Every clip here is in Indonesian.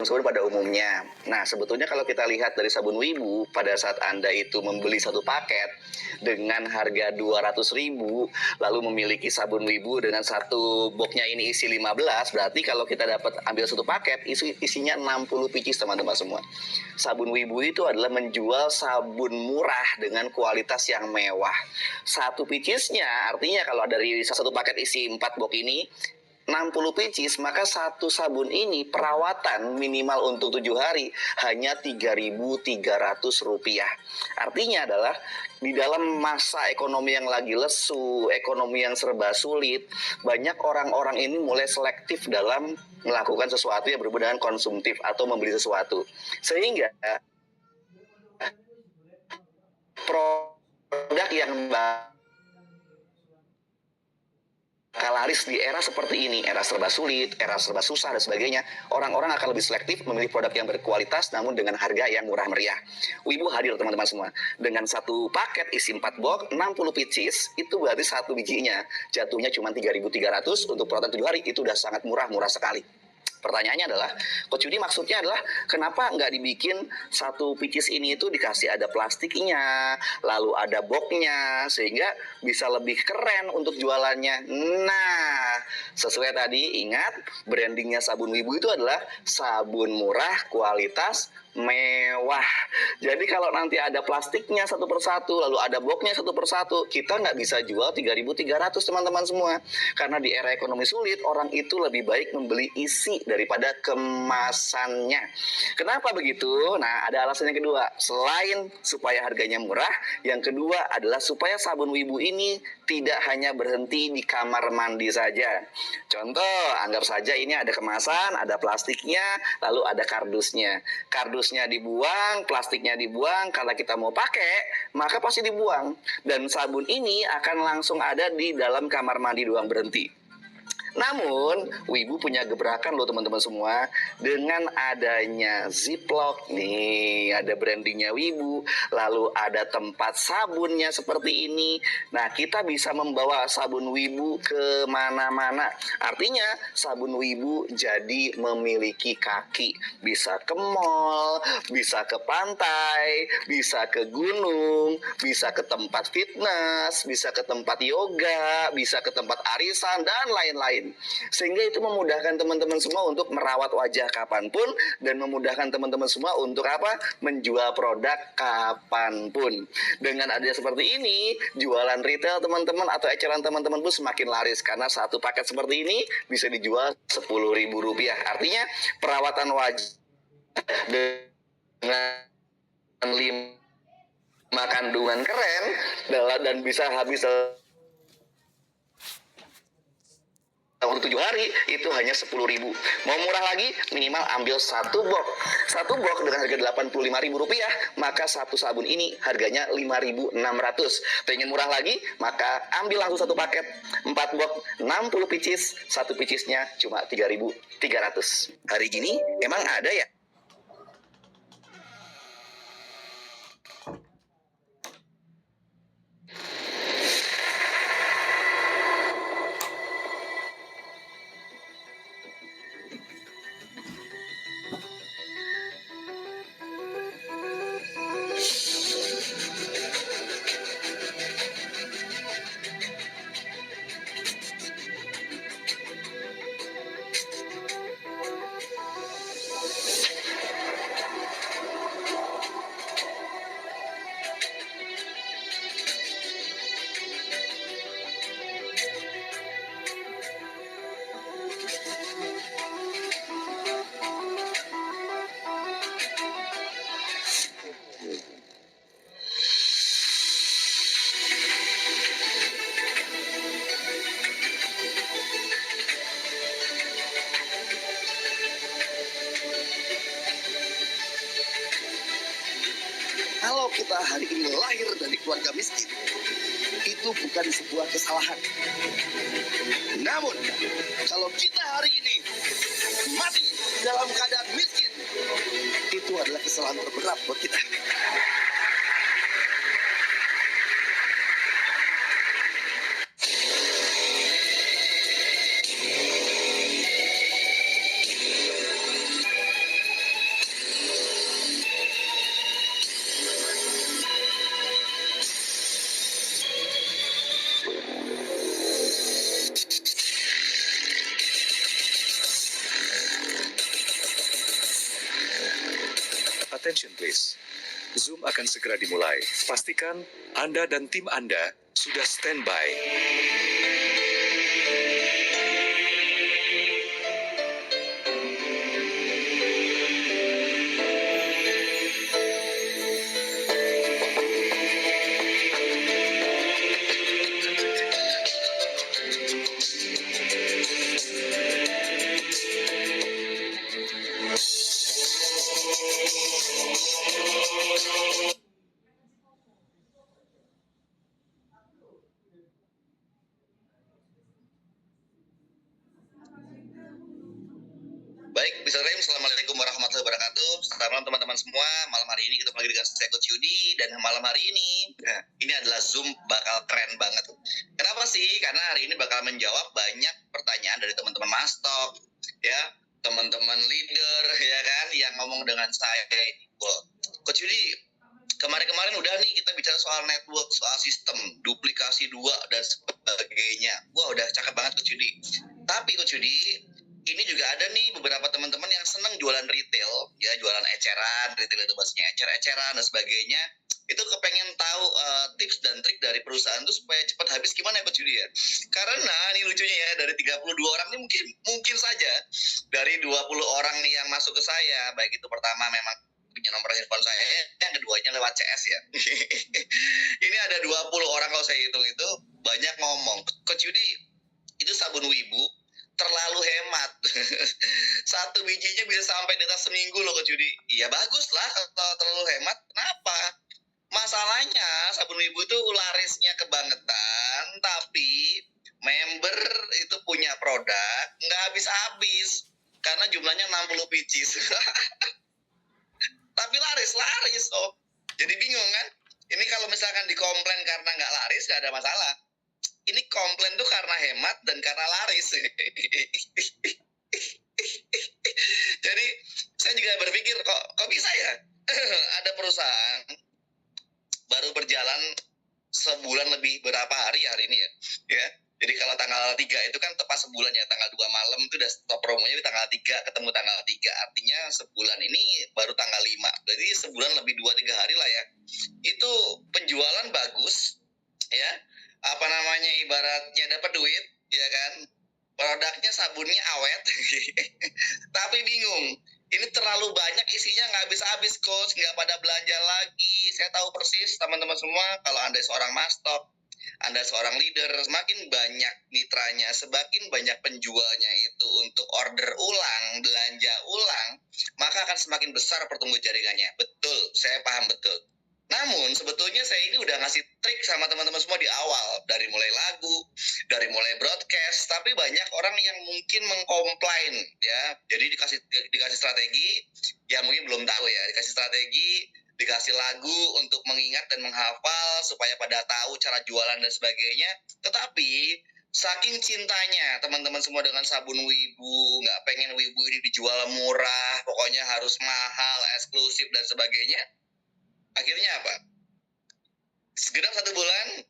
sabun pada umumnya. Nah, sebetulnya kalau kita lihat dari sabun Wibu, pada saat Anda itu membeli satu paket dengan harga 200.000, lalu memiliki sabun Wibu dengan satu boxnya ini isi 15, berarti kalau kita dapat ambil satu paket, isinya 60 pieces teman-teman semua. Sabun Wibu itu adalah menjual sabun murah dengan kualitas yang mewah. Satu piecesnya, artinya kalau dari satu paket isi 4 box ini, 60 pieces, maka satu sabun ini perawatan minimal untuk 7 hari hanya Rp3.300. Artinya adalah di dalam masa ekonomi yang lagi lesu, ekonomi yang serba sulit, banyak orang-orang ini mulai selektif dalam melakukan sesuatu yang berhubungan dengan konsumtif atau membeli sesuatu. Sehingga produk yang laris di era seperti ini, era serba sulit, era serba susah dan sebagainya, orang-orang akan lebih selektif memilih produk yang berkualitas namun dengan harga yang murah meriah. Wibu hadir teman-teman semua. Dengan satu paket isi 4 box, 60 pieces, itu berarti satu bijinya jatuhnya cuma 3.300 untuk perawatan 7 hari, itu udah sangat murah sekali. Pertanyaannya adalah, Coach Yudi maksudnya adalah kenapa nggak dibikin satu pieces ini itu dikasih ada plastiknya, lalu ada boxnya, sehingga bisa lebih keren untuk jualannya. Nah, sesuai tadi, ingat brandingnya sabun Wibu itu adalah sabun murah, kualitas mewah. Jadi kalau nanti ada plastiknya satu persatu, lalu ada boxnya satu persatu, kita nggak bisa jual 3.300 teman-teman semua. Karena di era ekonomi sulit, orang itu lebih baik membeli isi daripada kemasannya. Kenapa begitu? Nah, ada alasan yang kedua. Selain supaya harganya murah, yang kedua adalah supaya sabun Wibu ini tidak hanya berhenti di kamar mandi saja. Contoh, anggap saja ini ada kemasan, ada plastiknya, lalu ada kardusnya. Kardusnya dibuang, plastiknya dibuang, karena kita mau pakai, maka pasti dibuang. Dan sabun ini akan langsung ada di dalam kamar mandi doang berhenti. Namun, Wibu punya gebrakan loh teman-teman semua. Dengan adanya Ziplock nih, ada brandingnya Wibu, lalu ada tempat sabunnya seperti ini. Nah, kita bisa membawa sabun Wibu kemana-mana. Artinya, sabun Wibu jadi memiliki kaki. Bisa ke mall, bisa ke pantai, bisa ke gunung, bisa ke tempat fitness, bisa ke tempat yoga, bisa ke tempat arisan, dan lain-lain. Sehingga itu memudahkan teman-teman semua untuk merawat wajah kapanpun, dan memudahkan teman-teman semua untuk apa? Menjual produk kapanpun. Dengan adanya seperti ini, jualan retail teman-teman atau eceran teman-teman pun semakin laris, karena satu paket seperti ini bisa dijual Rp10.000. Artinya perawatan wajah dengan 5 kandungan keren dan bisa habis untuk 7 hari itu hanya 10.000. Mau murah lagi, minimal ambil satu box. Satu box dengan harga Rp85.000, maka satu sabun ini harganya Rp5.600. Pengen murah lagi, maka ambil langsung satu paket 4 box, 60 pieces, satu piecesnya cuma Rp3.300. Hari gini emang ada ya? Kalau kita hari ini lahir dari keluarga miskin, itu bukan sebuah kesalahan. Namun, kalau kita hari ini mati dalam keadaan miskin, itu adalah kesalahan terberat buat kita. Attention please. Zoom akan segera dimulai. Pastikan Anda dan tim Anda sudah standby. Baik, Bismillahirrahmanirrahim. Assalamualaikum warahmatullahi wabarakatuh. Selamat malam teman-teman semua. Malam hari ini kita lagi dengan saya Coach Yudi. Dan malam hari ini, ini adalah Zoom bakal keren banget. Kenapa sih? Karena hari ini bakal menjawab banyak pertanyaan dari teman-teman Mastok, ya, teman-teman leader, ya kan, yang ngomong dengan saya. Coach Yudi, kemarin-kemarin udah nih kita bicara soal network, soal sistem, duplikasi dua, dan sebagainya. Wah, udah cakep banget Coach Yudi. Tapi Coach Yudi, ini juga ada nih beberapa teman-teman yang senang jualan retail, ya, jualan eceran, retail itu bahasanya ecer-eceran dan sebagainya. Itu kepengen tahu tips dan trik dari perusahaan itu supaya cepat habis gimana ya Coach Yudi ya? Karena ini lucunya ya, dari 32 orang ini mungkin saja dari 20 orang nih yang masuk ke saya, baik itu pertama memang punya nomor handphone saya, yang keduanya lewat CS ya. Ini ada 20 orang kalau saya hitung itu banyak ngomong, Coach Yudi, itu sabun Wibu terlalu hemat. Satu bijinya bisa sampai di atas seminggu loh Coach Yudi. Iya bagus lah kalau terlalu hemat. Kenapa? Masalahnya sabun Wibu itu larisnya kebangetan, tapi member itu punya produk nggak habis-habis karena jumlahnya 60 pieces. Tapi laris. Oh, jadi bingung kan? Ini kalau misalkan dikomplain karena nggak laris nggak ada masalah. Ini komplain tuh karena hemat dan karena laris. Jadi saya juga berpikir kok bisa ya? Ada perusahaan baru berjalan sebulan lebih berapa hari ini ya. Jadi kalau tanggal 3 itu kan tepat sebulan ya, tanggal 2 malam itu udah stop promonya di tanggal 3, ketemu tanggal 3. Artinya sebulan ini baru tanggal 5. Jadi sebulan lebih 2-3 hari lah ya. Itu penjualan bagus ya. Apa namanya, ibaratnya dapat duit ya kan. Produknya sabunnya awet. Tapi bingung. Ini terlalu banyak isinya, nggak habis-habis Coach, nggak pada belanja lagi. Saya tahu persis teman-teman semua kalau Anda seorang mastok, Anda seorang leader, semakin banyak mitranya, semakin banyak penjualnya itu untuk order ulang, belanja ulang, maka akan semakin besar pertumbuhan jaringannya. Betul, saya paham betul. Namun sebetulnya saya ini udah ngasih trik sama teman-teman semua di awal, dari mulai lagu, dari mulai broadcast, tapi banyak orang yang mungkin mengkomplain ya. Jadi dikasih strategi, ya mungkin belum tahu ya, dikasih strategi, dikasih lagu untuk mengingat dan menghafal supaya pada tahu cara jualan dan sebagainya. Tetapi saking cintanya teman-teman semua dengan sabun Wibu, nggak pengen Wibu ini dijual murah, pokoknya harus mahal, eksklusif dan sebagainya. Akhirnya apa? Segenap 1 bulan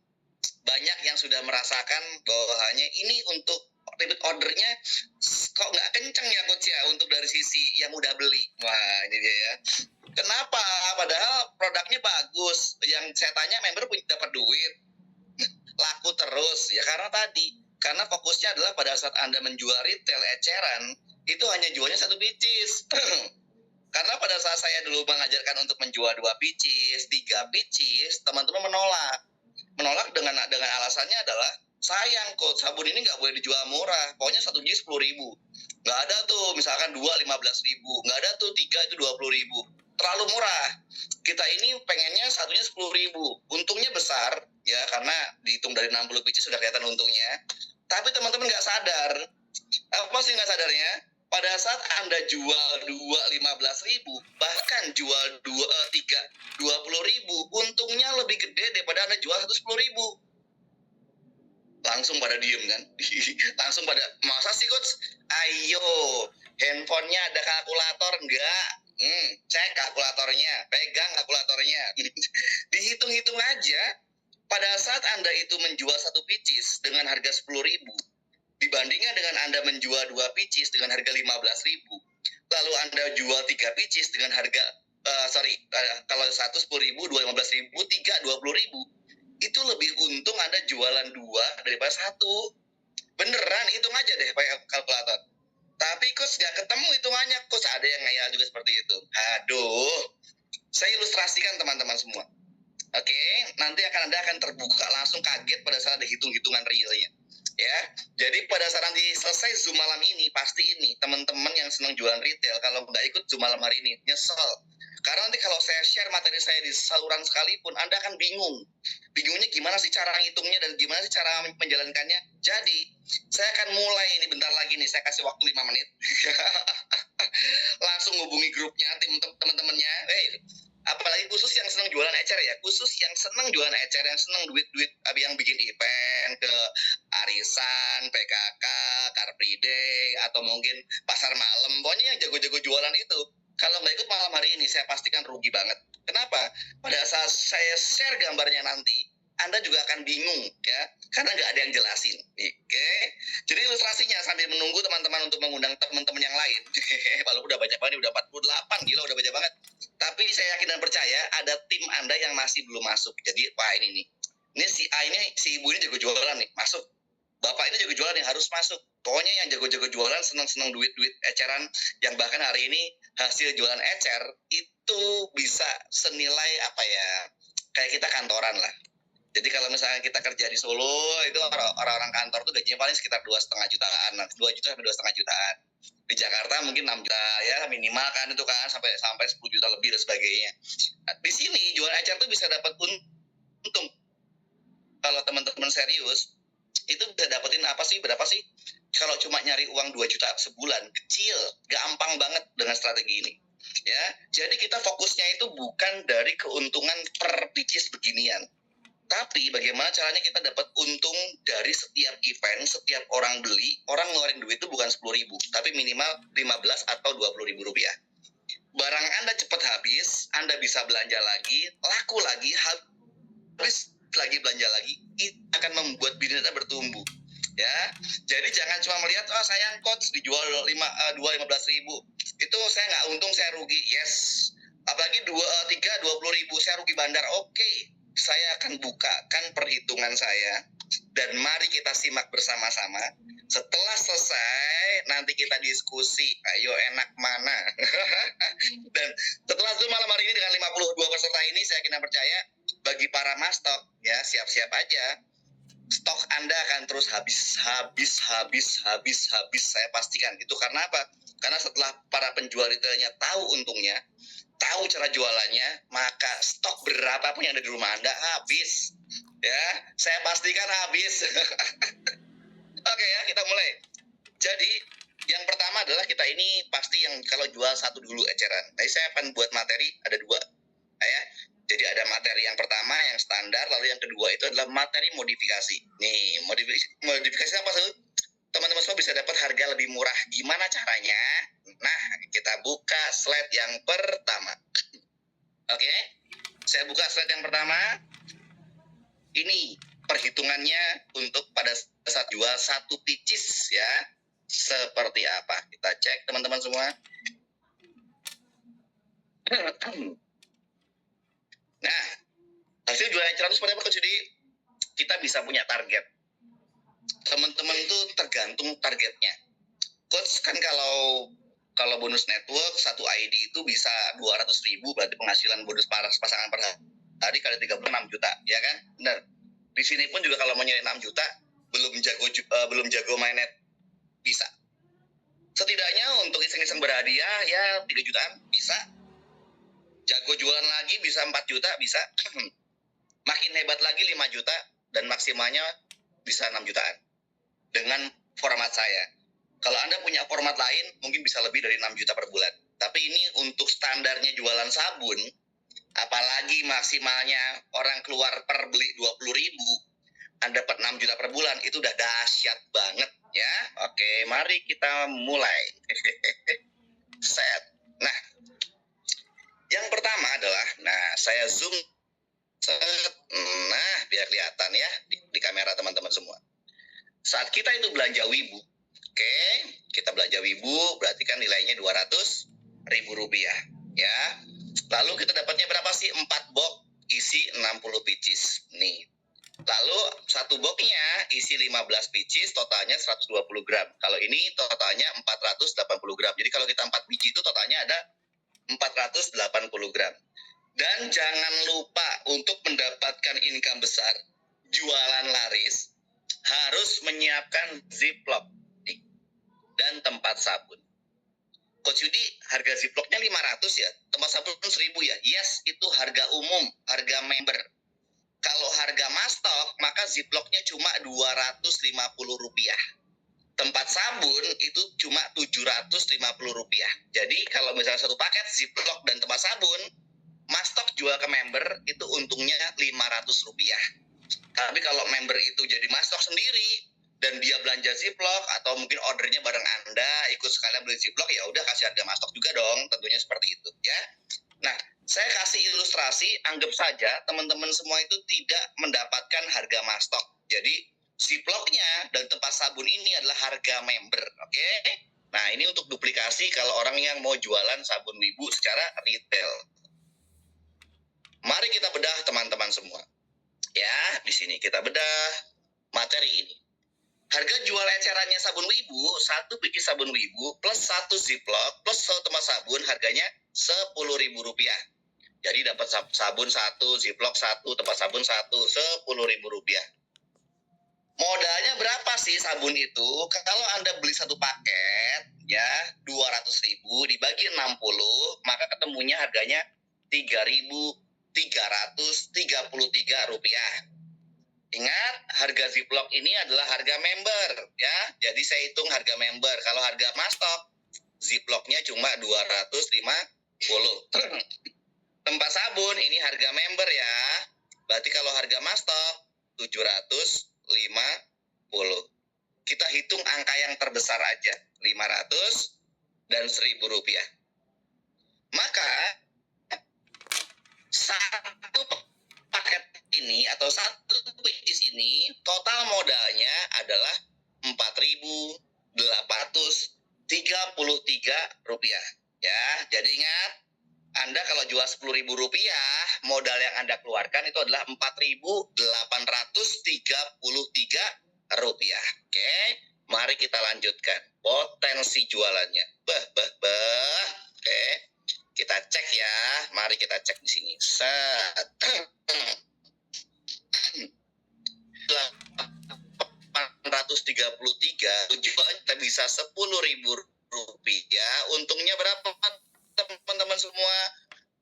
banyak yang sudah merasakan bahwanya ini untuk repeat ordernya kok nggak kenceng ya Coach ya untuk dari sisi yang udah beli. Wah ini dia ya. Kenapa? Padahal produknya bagus. Yang saya tanya member punya dapat duit, laku terus ya karena fokusnya adalah pada saat Anda menjual retail eceran itu hanya jualnya 1 pieces. Karena pada saat saya dulu mengajarkan untuk menjual 2 pieces, 3 pieces, teman-teman menolak dengan alasannya adalah sayang Coach, sabun ini nggak boleh dijual murah, pokoknya 1 biji 10.000, nggak ada tuh misalkan 2 15.000, nggak ada tuh 3 itu 20.000, terlalu murah. Kita ini pengennya satunya 10.000, untungnya besar ya karena dihitung dari 60 biji sudah kelihatan untungnya. Tapi teman-teman nggak sadar, apa sih nggak sadarnya? Pada saat Anda jual 2 15.000, bahkan jual 3 20.000, untungnya lebih gede daripada Anda jual 10.000. Langsung pada diem kan? Langsung pada, masa sih Coach? Ayo, handphonenya ada kalkulator enggak? Cek kalkulatornya, pegang kalkulatornya. Dihitung-hitung aja, pada saat Anda itu menjual 1 pieces dengan harga 10.000, dibandingkan dengan Anda menjual 2 pieces dengan harga 15.000, lalu Anda jual 3 pieces dengan harga kalau satu 10.000, dua 15.000, tiga 20.000, itu lebih untung Anda jualan dua daripada satu. Beneran, hitung aja deh pakai kalkulator. Tapi coach nggak ketemu hitungannya, coach ada yang ngayal juga seperti itu. Aduh, saya ilustrasikan teman-teman semua. Oke, nanti Anda akan terbuka langsung kaget pada saat ada hitung-hitungan realnya. Ya, jadi pada saat nanti selesai Zoom malam ini, pasti ini teman-teman yang senang jualan retail, kalau nggak ikut Zoom malam hari ini, nyesel. Karena nanti kalau saya share materi saya di saluran sekalipun, Anda akan bingung. Bingungnya gimana sih cara ngitungnya dan gimana sih cara menjalankannya. Jadi, saya akan mulai ini bentar lagi nih, saya kasih waktu 5 menit. Langsung hubungi grupnya, tim teman-temannya. Apalagi khusus yang senang jualan ecer ya, khusus yang senang jualan ecer, yang senang duit-duit, yang bikin event ke arisan, PKK, Car Free Day, atau mungkin pasar malam, pokoknya yang jago-jago jualan itu. Kalau nggak ikut malam hari ini, saya pastikan rugi banget. Kenapa? Pada saat saya share gambarnya nanti, Anda juga akan bingung ya, karena nggak ada yang jelasin. Oke, jadi ilustrasinya sambil menunggu teman-teman untuk mengundang teman-teman yang lain. Kalau udah banyak banget, udah 48, gila udah banyak banget. Tapi saya yakin dan percaya ada tim Anda yang masih belum masuk. Jadi, wah ini nih. Ini si A ini, si ibu ini jago jualan nih, masuk. Bapak ini jago jualan yang harus masuk. Pokoknya yang jago-jago jualan, senang-senang duit-duit eceran, yang bahkan hari ini hasil jualan ecer itu bisa senilai apa ya, kayak kita kantoran lah. Jadi kalau misalnya kita kerja di Solo, itu orang-orang kantor tuh gajinya paling sekitar 2,5 jutaan, 2 juta sampai 2,5 jutaan. Di Jakarta mungkin 6 juta ya minimal kan, itu kan sampai 10 juta lebih dan sebagainya. Nah, di sini jual ecer tuh bisa dapat untung. Kalau teman-teman serius, itu bisa dapetin apa sih, berapa sih? Kalau cuma nyari uang 2 juta sebulan, kecil, gampang banget dengan strategi ini. Ya, jadi kita fokusnya itu bukan dari keuntungan per pieces beginian. Tapi bagaimana caranya kita dapat untung dari setiap event, setiap orang beli, orang ngeluarin duit itu bukan 10.000, tapi minimal 15 atau 20.000 rupiah. Barang Anda cepat habis, Anda bisa belanja lagi, laku lagi, habis lagi belanja lagi, itu akan membuat bisnis Anda bertumbuh. Ya, jadi jangan cuma melihat, oh sayang coach dijual 15.000, itu saya nggak untung, saya rugi. Yes, apalagi 20.000 saya rugi bandar. Oke, saya akan bukakan perhitungan saya dan mari kita simak bersama-sama. Setelah selesai, nanti kita diskusi, ayo enak mana. Dan setelah Zoom malam hari ini dengan 52 peserta ini, saya kena percaya bagi para mastok ya, siap-siap aja. Stok Anda akan terus habis. Saya pastikan itu. Karena apa? Karena setelah para penjual retailnya tahu untungnya, tahu cara jualannya, maka stok berapapun yang ada di rumah Anda habis. Ya, saya pastikan habis. Oke ya, kita mulai. Jadi, yang pertama adalah kita ini pasti yang kalau jual satu dulu eceran. Nah, saya akan buat materi ada 2. Ya. Jadi ada materi yang pertama yang standar, lalu yang kedua itu adalah materi modifikasi. Nih, modifikasi apa sih? Teman-teman semua bisa dapat harga lebih murah. Gimana caranya? Nah, kita buka slide yang pertama. Oke, saya buka slide yang pertama. Ini perhitungannya untuk pada saat jual satu pieces ya. Seperti apa? Kita cek teman-teman semua. Nah, hasil jual eceran itu seperti apa? Jadi kita bisa punya target. Teman-teman itu tergantung targetnya. Coach kan kalau bonus network satu ID itu bisa 200.000, berarti penghasilan bonus pasangan per hari kali 36 juta, ya kan? Benar. Di sini pun juga kalau mau nyari 6 juta belum jago main net bisa. Setidaknya untuk iseng-iseng berhadiah ya 3 jutaan bisa. Jago jualan lagi bisa 4 juta bisa. Makin hebat lagi 5 juta dan maksimalnya bisa 6 jutaan. Dengan format saya. Kalau Anda punya format lain mungkin bisa lebih dari 6 juta per bulan. Tapi ini untuk standarnya jualan sabun, apalagi maksimalnya orang keluar per beli 20.000, Anda dapat 6 juta per bulan, itu udah dahsyat banget ya. Oke, mari kita mulai. Set. Nah, yang pertama adalah, saya zoom. Nah, biar kelihatan ya di kamera teman-teman semua. Saat kita itu belanja Wibu, oke, kita belanja Wibu, berarti kan nilainya 200.000 rupiah, ya. Lalu kita dapatnya berapa sih? 4 box isi 60 pieces. Nih. Lalu satu boxnya isi 15 pieces, totalnya 120 gram. Kalau ini totalnya 480 gram. Jadi kalau kita 4 biji itu totalnya ada 480 gram. Dan jangan lupa untuk mendapatkan income besar, jualan laris, harus menyiapkan ziplock dan tempat sabun. Coach Yudi, harga ziplocknya 500 ya? Tempat sabun 1000 ya? Yes, itu harga umum, harga member. Kalau harga mastok, maka ziplocknya cuma Rp250. Tempat sabun itu cuma Rp750. Jadi kalau misalnya satu paket ziplock dan tempat sabun, mastok jual ke member itu untungnya Rp500. Tapi kalau member itu jadi mastok sendiri dan dia belanja ziplock atau mungkin ordernya bareng Anda ikut sekalian beli ziplock, ya udah kasih harga mastok juga dong, tentunya seperti itu ya. Nah, saya kasih ilustrasi, anggap saja teman-teman semua itu tidak mendapatkan harga mastok. Jadi ziplocknya dan tempat sabun ini adalah harga member, oke? Nah, ini untuk duplikasi kalau orang yang mau jualan sabun Wibu secara retail. Mari kita bedah teman-teman semua. Ya, di sini kita bedah materi ini. Harga jual ecerannya sabun Wibu, 1 biji sabun Wibu plus 1 ziplock plus 1 tempat sabun harganya Rp10.000. Jadi dapat sabun 1, ziplock 1, tempat sabun 1, Rp10.000. Modalnya berapa sih sabun itu? Kalau Anda beli satu paket ya 200.000 dibagi 60, maka ketemunya harganya Rp3.333. Ingat, harga ziplock ini adalah harga member ya. Jadi saya hitung harga member. Kalau harga mastok, ziplocknya cuma 250. Tempat sabun ini harga member ya. Berarti kalau harga mastok 750. Kita hitung angka yang terbesar aja, 500 dan Rp1.000. Maka satu paket ini atau satu pieces ini total modalnya adalah Rp4.833 ya. Jadi ingat, Anda kalau jual Rp10.000, modal yang Anda keluarkan itu adalah Rp4.833. Oke, mari kita lanjutkan potensi jualannya. Oke, kita cek ya. Mari kita cek di sini. Set. 833 jual kita bisa Rp10.000. Untungnya berapa teman-teman semua?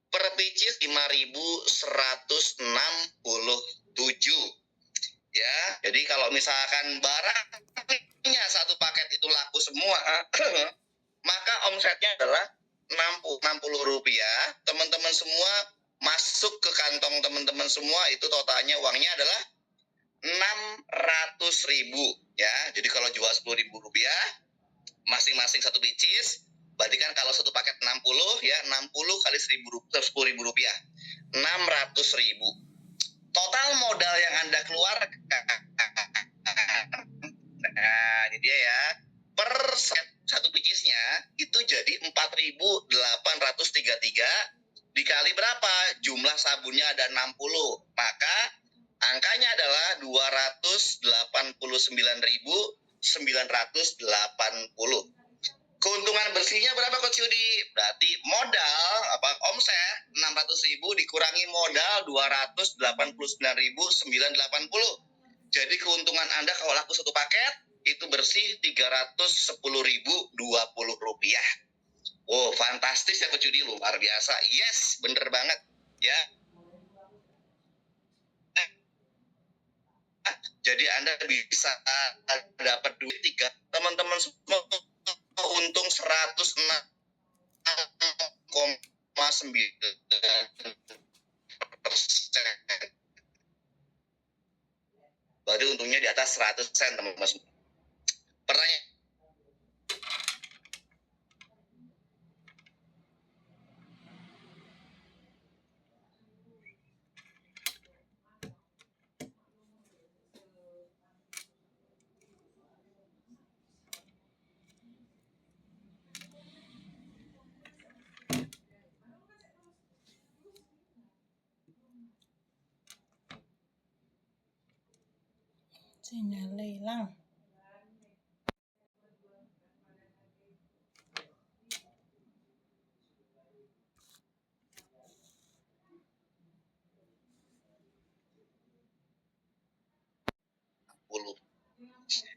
Per pieces 5.167 ya. Jadi kalau misalkan barangnya satu paket itu laku semua maka omsetnya adalah Rp60. Teman-teman semua masuk ke kantong teman-teman semua itu totalnya uangnya adalah Rp600.000 ya. Jadi kalau jual Rp10.000 masing-masing satu pieces, berarti kan kalau satu paket 60 ya, 60 kali Rp10.000, Rp600.000. Total modal yang Anda keluarkan, nah ini dia ya, per set satu piecesnya itu jadi 4.833 dikali berapa? Jumlah sabunnya ada 60, maka angkanya adalah 289.980. Keuntungan bersihnya berapa Coach Yudi? Berarti modal omset 600.000 dikurangi modal 289.980. Jadi keuntungan Anda kalau laku satu paket itu bersih Rp310.020. Oh, fantastis ya Coach Yudi, luar biasa. Yes, bener banget ya. Jadi Anda bisa dapat duit 3, teman-teman semua untung 106,9%. Berarti untungnya di atas 100%, teman-teman semua. Pertanyaan. Sinyalnya hilang.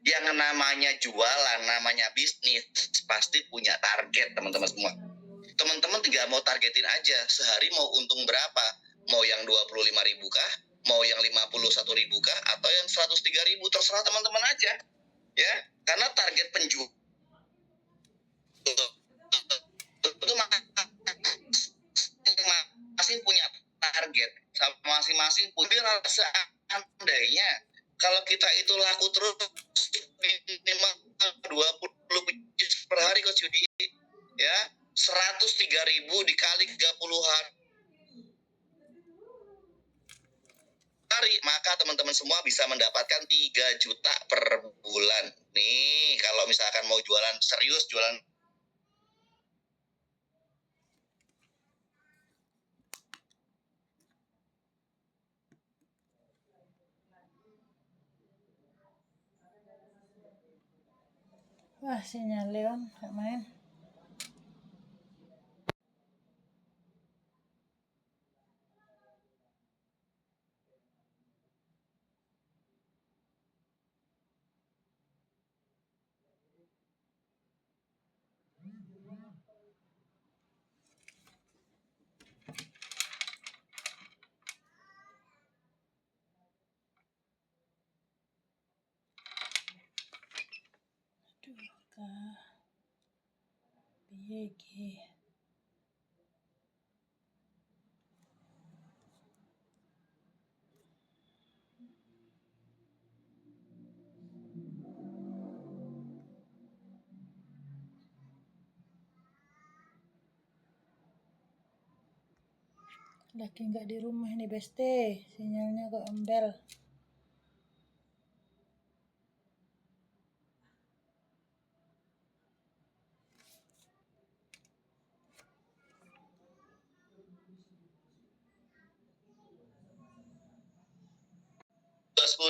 Yang namanya jualan, namanya bisnis, pasti punya target teman-teman semua. Teman-teman tinggal mau targetin aja, sehari mau untung berapa? Mau yang 25.000 kah? Mau yang 51.000 kah? Atau yang 103.000? Terserah teman-teman aja. Ya, karena target penjual itu masing-masing punya target, masing-masing punya. Seandainya kalau kita itu laku terus minimal 20 biji per hari Coach Yudi, ya 103.000 dikali 30 hari, maka teman-teman semua bisa mendapatkan 3 juta per bulan. Nih, kalau misalkan mau jualan serius, jualan Wah, sinyalnya on, gak main. Aduh, kah. Piye iki? Lagi nggak di rumah nih Beste, sinyalnya kok embel.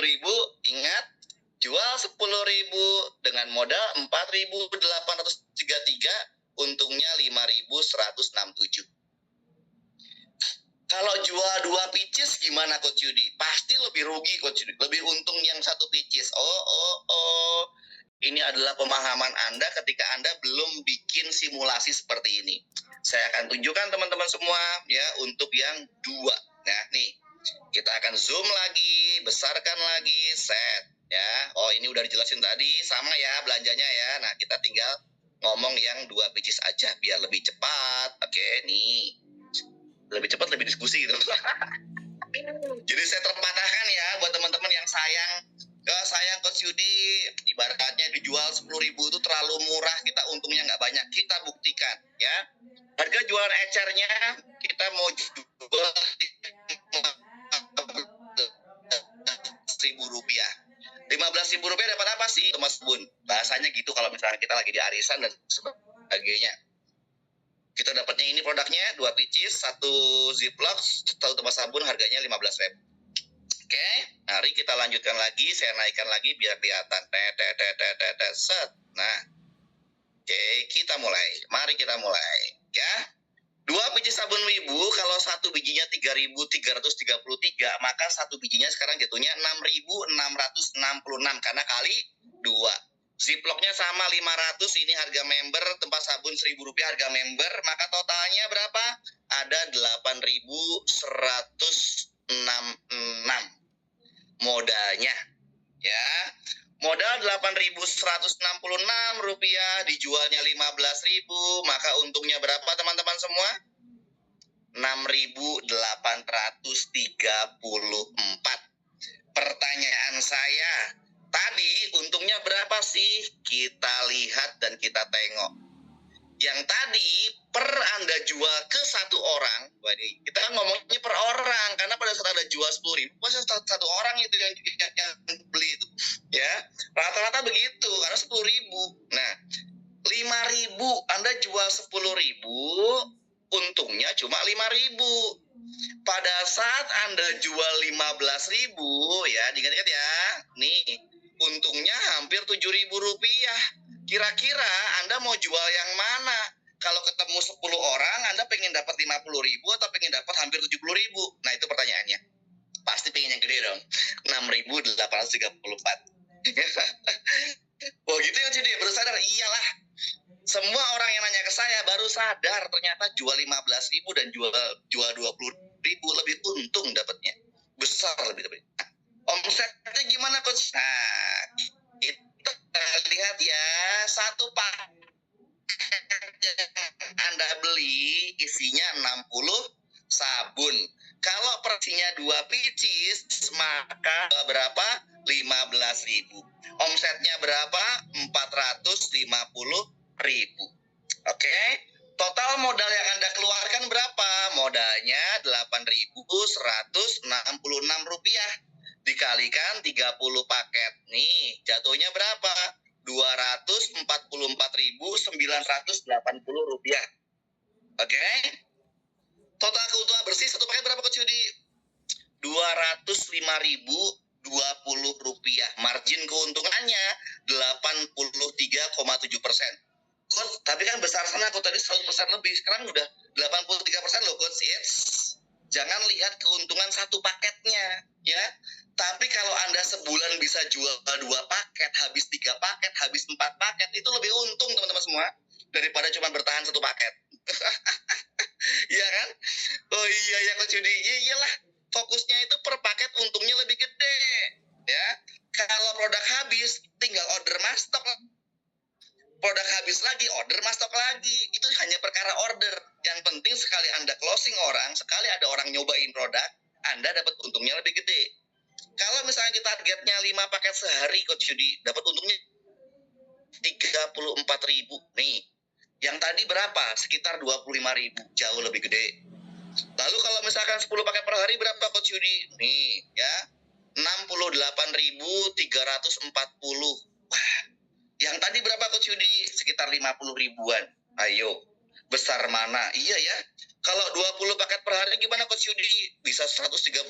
ribu, ingat jual 10.000 dengan modal 4.833, untungnya 5.167. Kalau jual 2 pieces gimana Coach Yudi? Pasti lebih rugi Coach Yudi, lebih untung yang 1 pieces. Ini adalah pemahaman Anda ketika Anda belum bikin simulasi seperti ini. Saya akan tunjukkan teman-teman semua ya untuk yang 2. Nah, nih. Kita akan zoom lagi, besarkan lagi, set ya. Oh, ini udah dijelasin tadi, sama ya belanjanya ya. Nah, kita tinggal ngomong yang 2 pieces aja biar lebih cepat. Oke, nih. Lebih cepat, lebih diskusi gitu. Jadi saya terpatahkan ya buat teman-teman yang sayang Coach Yudi, ibaratnya dijual 10.000 itu terlalu murah, kita untungnya nggak banyak. Kita buktikan ya. Harga jualan ecernya kita mau jual Rp15.000. Rp15.000 dapat apa sih, Mas Bun? Bahasanya gitu kalau misalnya kita lagi di arisan dan sebagainya. Kita dapatnya ini produknya 2 pieces, 1 ziplock, 1 tempat sabun, harganya 15.000. Oke, mari kita lanjutkan lagi, saya naikkan lagi biar kelihatan. Set. Nah, oke, kita mulai. Mari kita mulai, ya. 2 biji sabun Wibu, kalau 1 bijinya 3.333, maka 1 bijinya sekarang jatuhnya 6.666 karena kali 2. Ziplocknya sama 500, ini harga member, tempat sabun Rp1.000 harga member, maka totalnya berapa? Ada 8.166 modalnya, ya. Modal Rp8.166, dijualnya 15.000, maka untungnya berapa teman-teman semua? 6.834. Pertanyaan saya, tadi untungnya berapa sih? Kita lihat dan kita tengok. Yang tadi per Anda jual ke 1 orang, kita kan ngomongnya per orang, karena pada saat Anda jual 10.000, pasti 1 orang itu yang beli itu, ya. Rata-rata begitu, karena 10.000. Nah, 5.000 Anda jual 10.000, untungnya cuma 5.000. Pada saat Anda jual 15.000, ya, diingat-ingat ya, nih, Untungnya hampir Rp7.000. Kira-kira Anda mau jual yang mana? Kalau ketemu 10 orang, Anda pengen dapat 50.000 atau pengen dapat hampir 70.000? Nah, itu pertanyaannya. Pasti pengen yang gede dong. 6.834. Oh gitu ya, jadi baru sadar. Iyalah. Semua orang yang nanya ke saya baru sadar ternyata jual 15.000 dan jual 20.000 lebih untung dapatnya. Besar lebih. Omsetnya gimana, Coach? Nah, kita lihat ya, satu paket yang Anda beli isinya 60 sabun. Kalau persinya 2 pieces, maka berapa? 15.000. Omsetnya berapa? 450.000. Oke. Total modal yang Anda keluarkan berapa? Modalnya Rp8.166. Dikalikan 30 paket. Nih, jatuhnya berapa? Rp244.980. Oke. Total keuntungan bersih satu paket berapa, Coach Yudi? Rp205.020. Margin keuntungannya 83,7%. Coach, tapi kan besar sana, Coach, tadi 100% lebih. Sekarang udah 83% loh, Coach. Yes. Jangan lihat keuntungan satu paketnya, ya. Tapi kalau Anda sebulan bisa jual 2 paket, habis 3 paket, habis 4 paket, itu lebih untung, teman-teman semua, daripada cuma bertahan satu paket. Iya kan? Oh iya ya, Coach Yudi. Iyalah, fokusnya itu per paket untungnya lebih gede, ya. Kalau produk habis, tinggal order mastok. Produk habis lagi, order mastok lagi. Itu hanya perkara order. Yang penting sekali Anda closing orang, sekali ada orang nyobain produk, Anda dapat untungnya lebih gede. Kalau misalnya kita targetnya 5 paket sehari, Coach Yudi, dapat untungnya 34.000. Nih, yang tadi berapa? Sekitar 25.000. Jauh lebih gede. Lalu kalau misalkan 10 paket per hari berapa, Coach Yudi? Nih, ya. 68.340. Wah, yang tadi berapa, Coach Yudi? Sekitar 50 ribuan. Ayo, besar mana? Iya ya. Kalau 20 paket per hari gimana, Coach Yudi? Bisa 136.000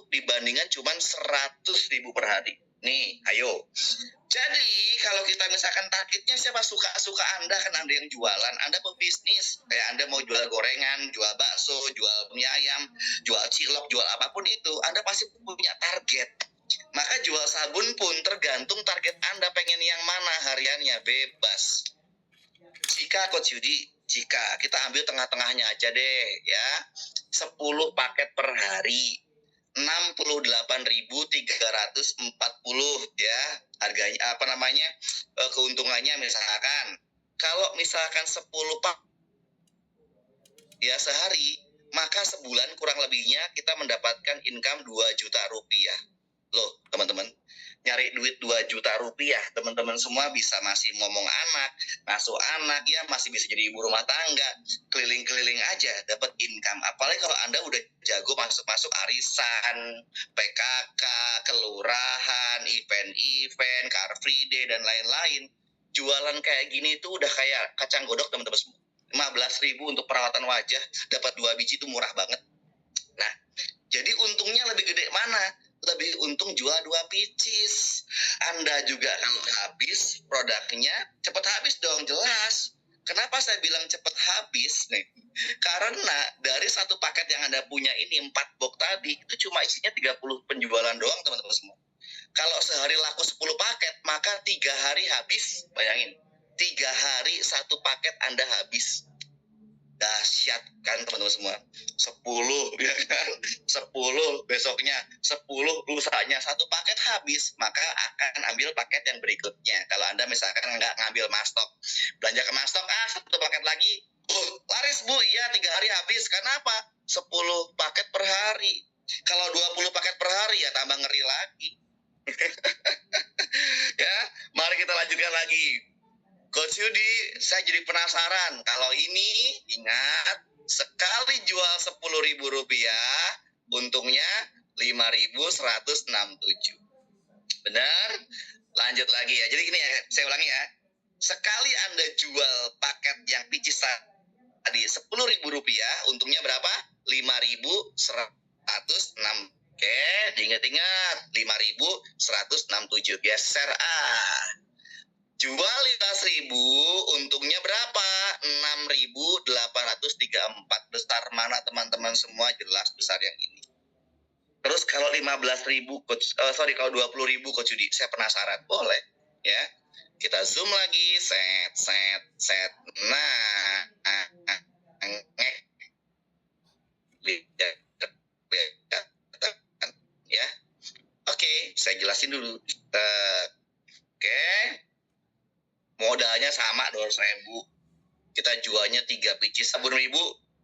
dibandingkan cuma 100.000 per hari. Nih, ayo. Jadi, kalau kita misalkan targetnya siapa, suka Anda, kan Anda yang jualan, Anda pebisnis. Kayak Anda mau jual gorengan, jual bakso, jual mie ayam, jual cilok, jual apapun itu, Anda pasti punya target. Maka jual sabun pun tergantung target Anda pengen yang mana hariannya, bebas. Jika, Coach Yudi, jika kita ambil tengah-tengahnya aja deh ya, 10 paket per hari, 68.340 ya harganya, keuntungannya. Misalkan kalau misalkan 10 paket ya sehari, maka sebulan kurang lebihnya kita mendapatkan income 2 juta rupiah. Loh, teman-teman, nyari duit 2 juta rupiah, teman-teman semua bisa masih ngomong anak, ngasuh anak, ya masih bisa jadi ibu rumah tangga, keliling-keliling aja dapat income. Apalagi kalau Anda udah jago masuk arisan, PKK, kelurahan, event-event, Car Free Day, dan lain-lain. Jualan kayak gini itu udah kayak kacang godok, teman-teman semua. 15.000 untuk perawatan wajah, dapat 2 biji itu murah banget. Nah, jadi untungnya lebih gede mana? Lebih untung jual 2 pieces. Anda juga kalau habis produknya cepat habis dong, jelas. Kenapa saya bilang cepat habis nih? Karena dari satu paket yang Anda punya ini 4 box tadi itu cuma isinya 30 penjualan doang, teman-teman semua. Kalau sehari laku 10 paket, maka 3 hari habis. Bayangin, 3 hari satu paket Anda habis. Dahsyat kan, teman-teman semua. 10 ya kan, 10 besoknya, 10 lusanya satu paket habis, maka akan ambil paket yang berikutnya. Kalau Anda misalkan nggak ngambil mastok, belanja ke mastok, satu paket lagi, laris Bu, iya 3 hari habis. Kenapa? 10 paket per hari. Kalau 20 paket per hari ya tambah ngeri lagi. Ya, mari kita lanjutkan lagi. Coach Yudi, saya jadi penasaran. Kalau ini, ingat, sekali jual Rp10.000, untungnya 5.167. Benar? Lanjut lagi ya. Jadi gini ya, saya ulangi ya. Sekali Anda jual paket yang picis tadi Rp10.000, untungnya berapa? 5.106. Oke, diingat-ingat 5.106. 467. Geser jual 15.000, untungnya berapa? 6.834. Besar mana teman-teman semua? Jelas besar yang ini. Terus kalau 15.000 kalau 20.000 Coach Yudi, saya penasaran. Boleh ya. Kita zoom lagi, set. Nah, ya. Oke, saya jelasin dulu. Oke. Modalnya sama 200.000. Kita jualnya 3 biji sabun 1.000.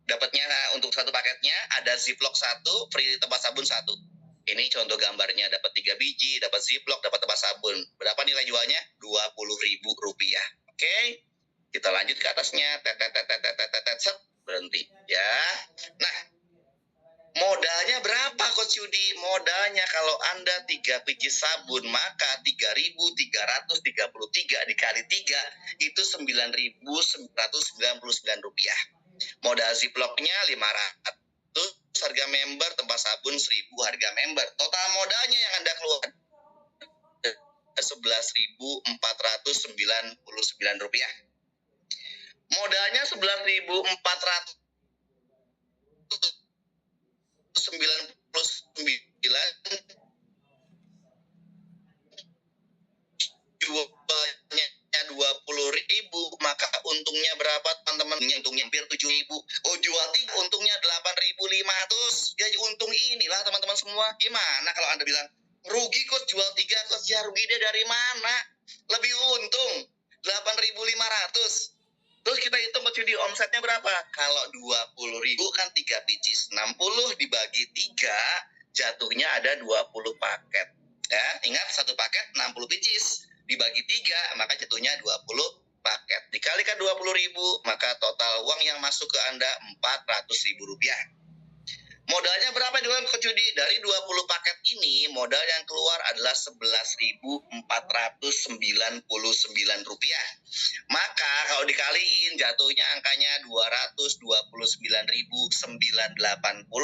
Dapatnya untuk satu paketnya ada ziplock 1, free tempat sabun 1. Ini contoh gambarnya, dapat 3 biji, dapat ziplock, dapat tempat sabun. Berapa nilai jualnya? Rp20.000. Oke. Kita lanjut ke atasnya. Set, berhenti ya. Nah, modalnya berapa Coach Yudi? Modalnya kalau Anda 3 biji sabun maka 3.333 dikali 3 itu Rp9.999. Modal ziplocknya 500, harga member, tempat sabun 1.000 harga member. Total modalnya yang Anda keluar Rp11.499. Modalnya 11.499, jualnya 20.000, maka untungnya berapa teman-teman? Untungnya hampir 7.000. Oh, jual 3, untungnya 8.500. Ya untung inilah teman-teman semua. Gimana kalau Anda bilang rugi Coach, jual 3 Coach? Ya rugi dia dari mana? Lebih untung 8.500. Terus kita hitung Coach Yudi omsetnya berapa? Kalau 20.000 kan 3 biji, 60 dibagi 3 jatuhnya ada 20 paket. Ya, ingat satu paket 60 biji dibagi 3 maka jatuhnya 20 paket. Dikalikan 20.000 maka total uang yang masuk ke Anda Rp400.000. Modalnya berapa di dalam Coach Yudi? Dari 20 paket ini modal yang keluar adalah Rp11.499. Maka kalau dikaliin jatuhnya angkanya Rp229.980.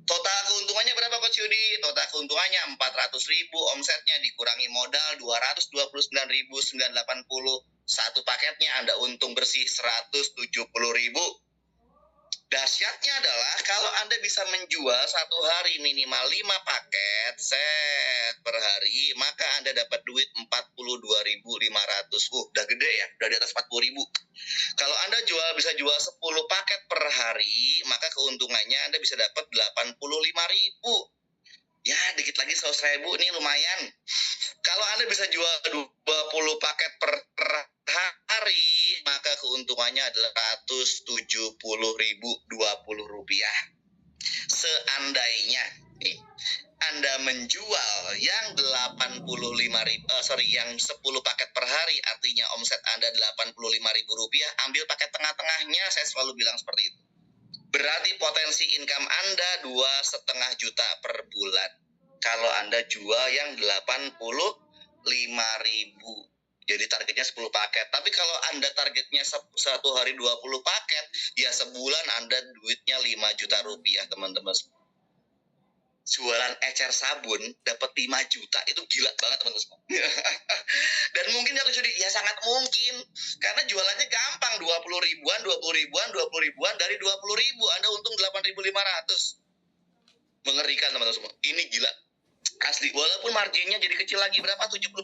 Total keuntungannya berapa Coach Yudi? Total keuntungannya 400.000, omsetnya dikurangi modal 229.980. Satu paketnya Anda untung bersih 170.000. Dahsyatnya adalah kalau Anda bisa menjual satu hari minimal 5 paket set per hari, maka Anda dapat duit 42.500. Udah gede ya, udah di atas 40.000. Kalau Anda bisa jual 10 paket per hari, maka keuntungannya Anda bisa dapat 85.000. Ya, dikit lagi 100.000 nih lumayan. Kalau Anda bisa jual 20 paket per hari, maka keuntungannya adalah Rp170.020. Seandainya nih, Anda menjual yang 10 paket per hari, artinya omset Anda Rp85.000, ambil paket tengah-tengahnya, saya selalu bilang seperti itu. Berarti potensi income Anda 2,5 juta per bulan. Kalau Anda jual yang 85.000. Jadi targetnya 10 paket. Tapi kalau Anda targetnya satu hari 20 paket, ya sebulan Anda duitnya 5 juta rupiah, teman-teman. Jualan ecer sabun dapat 5 juta, itu gila banget teman-teman. Dan mungkin ya sangat mungkin, karena jualannya gampang, 20 ribuan dari 20.000 Anda untung 8.500. Mengerikan teman-teman semua. Ini gila. Asli, walaupun marginnya jadi kecil lagi berapa? 74%.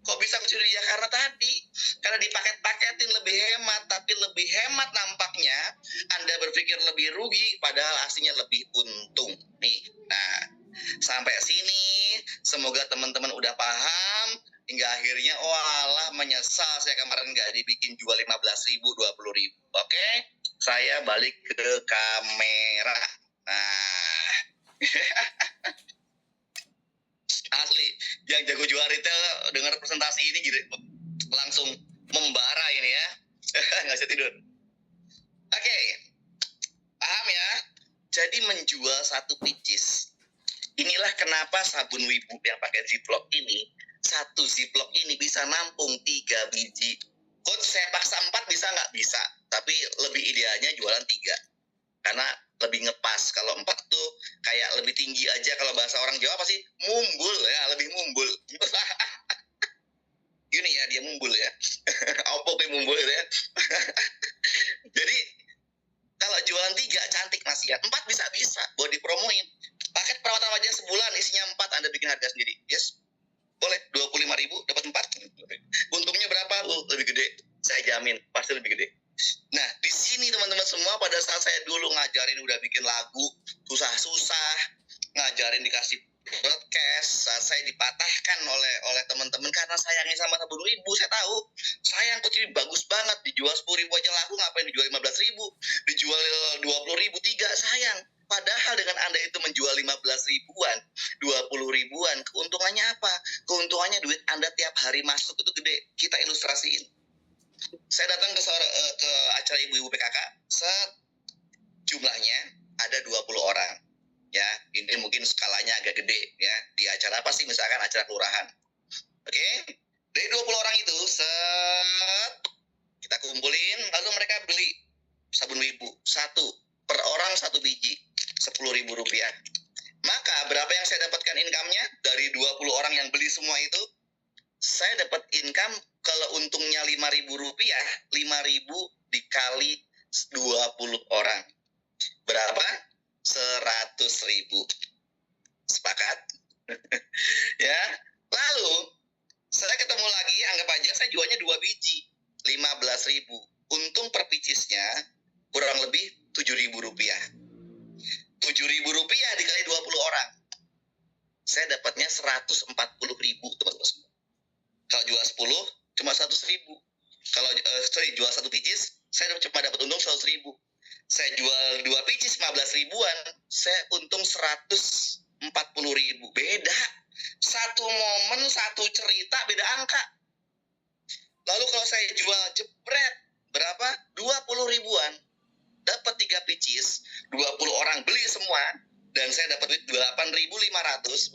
Kok bisa kecil? Ya karena dipaket-paketin lebih hemat, tapi lebih hemat nampaknya Anda berpikir lebih rugi, padahal aslinya lebih untung. Nih, nah sampai sini semoga teman-teman udah paham hingga akhirnya alah menyesal saya kemarin nggak dibikin jual 15.000, 20.000. Oke, saya balik ke kamera. Nah. Asli, yang jago jual retail dengar presentasi ini gitu langsung membara ini ya. Nggak bisa tidur. Oke, paham ya? Jadi menjual satu pieces. Inilah kenapa sabun Wibu yang pakai ziplock ini, satu ziplock ini bisa nampung 3 biji. Coach, saya paksa 4 bisa nggak? Bisa, tapi lebih idealnya jualan 3. Karena lebih ngepas. Kalau 4 tuh kayak lebih tinggi aja. Kalau bahasa orang Jawa apa sih? Mumbul ya, lebih mumbul. Gini ya, dia mumbul ya. Oppo mumbul ya. Jadi kalau jualan 3 cantik nasihat, 4 bisa buat dipromoin. Paket perawatan wajah sebulan isinya 4, Anda bikin harga sendiri. Yes. Boleh 25.000 dapat 4. Untungnya berapa? Lebih gede. Saya jamin pasti lebih gede. Nah, di sini teman-teman semua, pada saat saya dulu ngajarin udah bikin lagu susah-susah, ngajarin dikasih broadcast, saat saya dipatahkan oleh teman-teman karena sayangnya sama 10.000. Saya tahu sayang, kok ini bagus banget, dijual 10.000 aja laku, ngapain dijual 15.000, dijual 20.000, 3, sayang. Padahal dengan Anda itu menjual 15 ribuan, 20 ribuan, keuntungannya apa? Keuntungannya duit Anda tiap hari masuk itu gede. Kita ilustrasiin. Saya datang ke acara ibu-ibu PKK, jumlahnya ada 20 orang. Ya, ini mungkin skalanya agak gede ya. Di acara apa sih? Misalkan acara kelurahan. Oke? Dari 20 orang itu, kita kumpulin, lalu mereka beli sabun ibu, 1 per orang 1 biji, 10.000 rupiah. Maka berapa yang saya dapatkan income-nya dari 20 orang yang beli semua itu? Saya dapat income, kalau untungnya 5.000 rupiah, 5.000 dikali 20 orang. Berapa? 100.000. Sepakat? Ya. Lalu saya ketemu lagi, anggap aja saya jualnya 2 biji, 15.000. Untung per picisnya kurang lebih 7.000 rupiah. 7.000 rupiah dikali 20 orang. Saya dapatnya 140.000, teman-teman semua. Kalau jual 10 cuma 100.000. Kalau jual 1 picis, saya cuma dapat untung 100.000. Saya jual 2 picis 15 ribuan, saya untung 140.000. Beda. Satu momen, satu cerita, beda angka. Lalu kalau saya jual jebret, berapa? 20 ribuan. Dapat 3 picis, 20 orang beli semua, dan saya dapat duit 8.500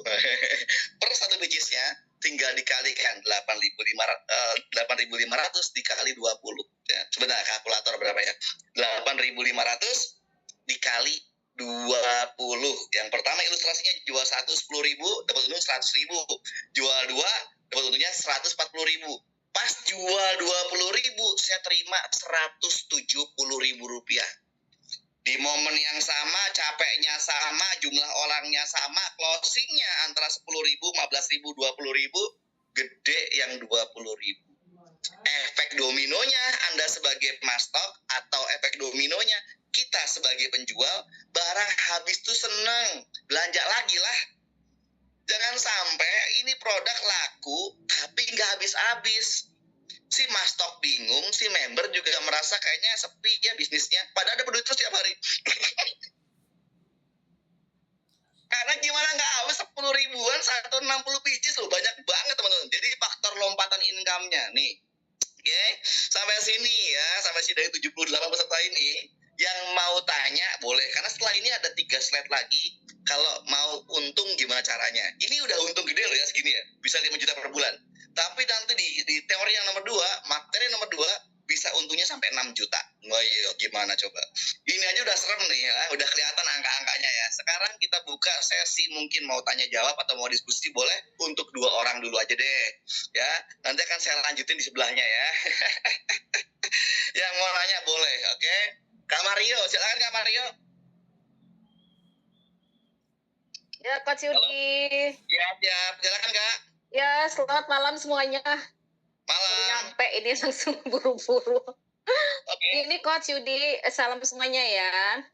per 1 picisnya. Tinggal dikalikan 8.500 dikali 20 ya. Sebentar, kalkulator berapa ya? 8.500 dikali 20. Yang pertama ilustrasinya jual 1 10.000 dapat untung 100.000. Jual 2 dapat untungnya 140.000. Pas jual 20.000 saya terima 170.000 rupiah. Di momen yang sama, capeknya sama, jumlah orangnya sama, closingnya antara 10.000, 15.000, 20.000, gede yang 20.000. Efek dominonya Anda sebagai mastok atau efek dominonya kita sebagai penjual, barang habis tuh seneng, belanja lagi lah. Jangan sampai ini produk laku tapi nggak habis-habis. Si mastok bingung, si member juga merasa kayaknya sepi ya bisnisnya, padahal ada duit terus tiap hari. Karena gimana nggak habis 10 ribuan, 160 pieces loh, banyak banget teman-teman. Jadi faktor lompatan income-nya nih. Oke, sampai sini ya, sampai sini dari 78 peserta ini. Yang mau tanya boleh, karena setelah ini ada 3 slide lagi. Kalau mau untung gimana caranya? Ini udah untung gede loh ya, segini ya, bisa 5 juta per bulan. Tapi nanti di teori yang nomor 2, materi nomor 2, bisa untungnya sampai 6 juta. Wah iya, gimana coba? Ini aja udah serem nih ya, udah kelihatan angka-angkanya ya. Sekarang kita buka sesi mungkin mau tanya jawab atau mau diskusi, boleh untuk 2 orang dulu aja deh. Ya, nanti akan saya lanjutin di sebelahnya ya. Yang mau nanya boleh, oke? Kak Mario, silakan Kak Mario. Ya, Coach Yudi. Ya, siap. Silakan Kak. Ya, selamat malam semuanya. Baru Malam. nyampe ini langsung buru-buru. Oke. Ini Coach Yudi, salam semuanya ya.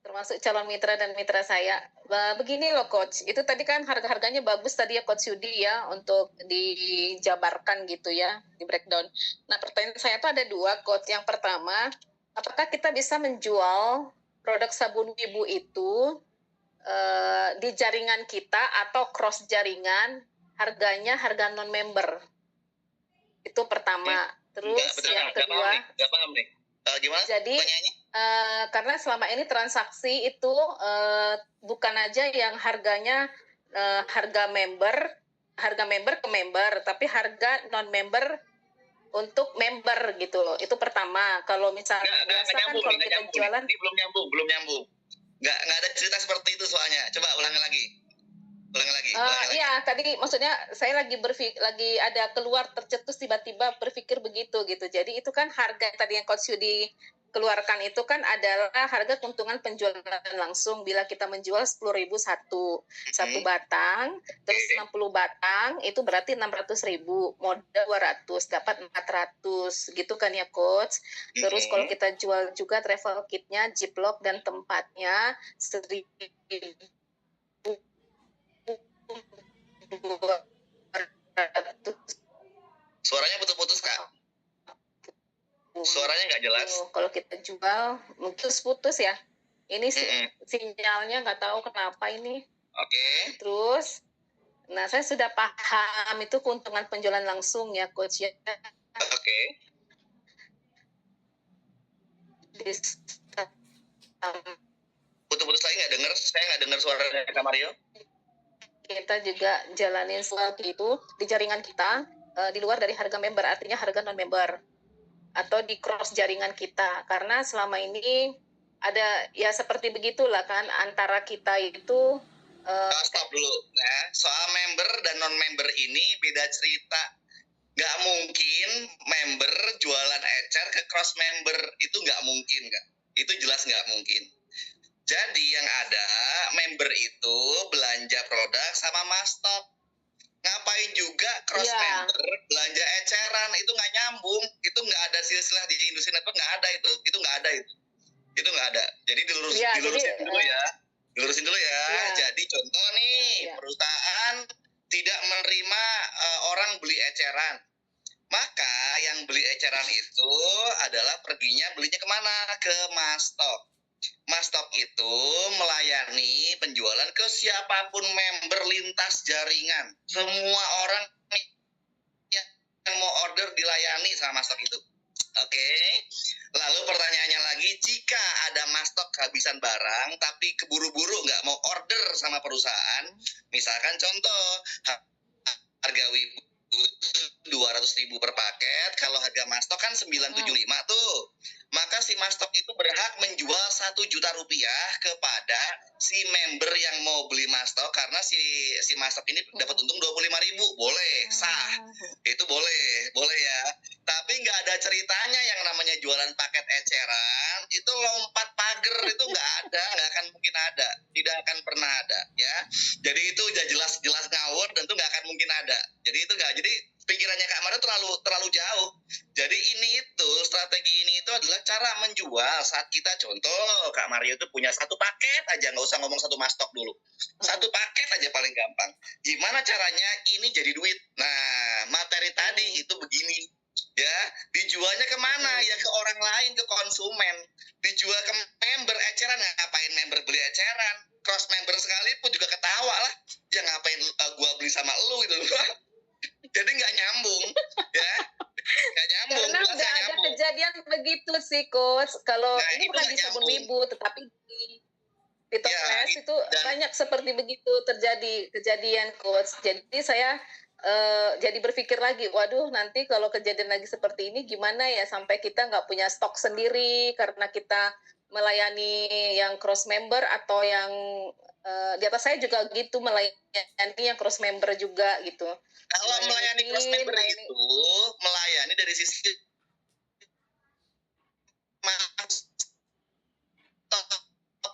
Termasuk calon mitra dan mitra saya. Begini loh Coach, itu tadi kan harga-harganya bagus tadi ya Coach Yudi ya, untuk dijabarkan gitu ya, di breakdown. Nah pertanyaan saya tuh ada 2 Coach. Yang pertama, apakah kita bisa menjual produk sabun ibu itu di jaringan kita atau cross jaringan, harganya harga non-member? Itu pertama. Terus yang kedua, nggak paham nih. Gimana jadi pertanyaannya? Karena selama ini transaksi itu bukan aja yang harganya harga member ke member, tapi harga non-member untuk member gitu loh. Itu pertama. Kalau misalnya biasa kan kalau kita jualan, ini belum nyambung. Nggak ada cerita seperti itu soalnya. soalnya. Coba ulangi lagi. Ulangi lagi. Iya, tadi maksudnya saya lagi ada keluar tercetus tiba-tiba berpikir begitu gitu. Jadi itu kan harga tadi yang Coach Yudi keluarkan itu kan adalah harga keuntungan penjualan langsung bila kita menjual 10.000 satu batang, terus 60 batang itu berarti 600.000, modal 200 dapat 400 gitu kan ya Coach. Terus kalau kita jual juga travel kitnya, ziplock dan tempatnya 1.000. Suaranya putus-putus Kak. Suaranya nggak jelas. Kalau kita jual mungkin putus ya. Ini sinyalnya nggak tahu kenapa ini. Oke. Terus, nah saya sudah paham itu keuntungan penjualan langsung ya Coach ya. Oke. Putus-putus lagi nggak dengar? Saya nggak dengar suaranya Kak Mario. Kita juga jalanin seperti itu di jaringan kita, di luar dari harga member, artinya harga non member atau di cross jaringan kita, karena selama ini ada ya seperti begitulah kan antara kita itu stop dulu. Nah, soal member dan non member ini beda cerita. Nggak mungkin member jualan ecer ke cross member, itu nggak mungkin Kak. Itu jelas nggak mungkin. Jadi yang ada member itu belanja produk sama mastok. Ngapain juga cross member belanja eceran, itu nggak nyambung. Itu nggak ada silsilah di industri network, nggak ada itu nggak ada itu nggak ada. Jadi dilurusin dulu ya. Dilurusin dulu ya. Jadi contoh nih, perusahaan tidak menerima orang beli eceran. Maka yang beli eceran itu adalah belinya kemana? Ke mastok. Mastok itu melayani penjualan ke siapapun member lintas jaringan. Semua orang yang mau order dilayani sama mastok itu. Oke. Lalu pertanyaannya lagi, jika ada mastok kehabisan barang tapi keburu-buru nggak mau order sama perusahaan, misalkan contoh harga Wibu 200.000 per paket, kalau harga mastok kan 975 tuh, maka si mastok itu berhak menjual 1 juta rupiah kepada si member yang mau beli mastok, karena si mastok ini dapat untung 25.000, boleh, sah, itu boleh ya. Tapi nggak ada ceritanya yang namanya jualan paket eceran itu lompat pagar, itu nggak akan mungkin ada, tidak akan pernah ada ya. Jadi itu udah jelas ngawur dan itu nggak akan mungkin ada. Jadi itu nggak, jadi pikirannya Kak Mario terlalu jauh. Jadi strategi ini itu adalah cara menjual saat kita contoh Kak Mario itu punya satu paket aja, nggak usah ngomong satu mastok dulu, satu paket aja paling gampang. Gimana caranya ini jadi duit? Nah, materi tadi itu begini ya, dijualnya kemana? Ya ke orang lain, ke konsumen. Dijual ke member eceran, ngapain member beli eceran? Cross member sekalipun juga ketawa lah, ya ngapain gua beli sama lu gitu. Jadi nggak nyambung ya, nggak nyambung. Karena udah ada kejadian begitu sih Coach. Kalau ini bukan di Sabun Wibu, tetapi di Toples itu banyak seperti begitu terjadi kejadian Coach. Jadi saya jadi berpikir lagi, waduh nanti kalau kejadian lagi seperti ini gimana ya, sampai kita nggak punya stok sendiri karena kita melayani yang cross member atau yang di atas saya juga gitu, melayani yang cross member juga gitu. Kalau melayani cross member itu melayani dari sisi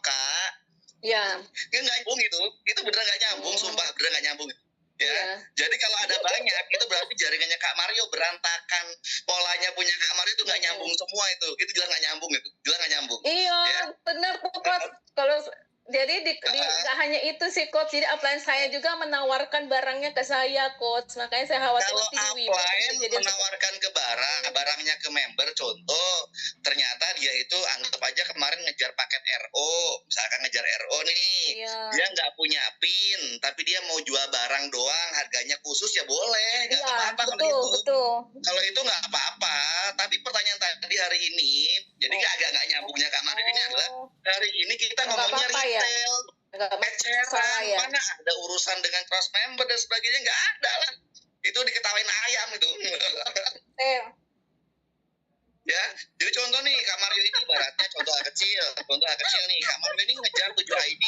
Kak. Ya. Nggak nyambung itu beneran nggak nyambung, sumpah beneran nggak nyambung. Ya. Jadi kalau ada banyak itu berarti jaringannya Kak Mario berantakan, polanya punya Kak Mario itu nggak nyambung semua itu jelas nggak nyambung jelas nggak nyambung. Iya, ya. Benar Coach. Kalau jadi nggak hanya itu sih Coach, jadi upline saya juga menawarkan barangnya ke saya Coach, makanya saya khawatir kalau upline menawarkan ke barangnya ke member, contoh ternyata dia itu anggap aja kemarin ngejar paket RO, misalkan ngejar RO nih, dia nggak punya PIN tapi dia mau jual barang doang harganya khusus, ya boleh, nggak apa-apa. Kalau itu nggak apa-apa. Tapi pertanyaan tadi hari ini, jadi agak nggak nyambungnya Kak Mario ini adalah hari ini kita ngomongnya retail, eceran, mana ada urusan dengan cross member dan sebagainya, nggak ada lah. Itu diketawain ayam itu. Ya, jadi contoh nih Kak Mario ini ibaratnya contoh kecil nih, Kak Mario ini ngejar 7 ID.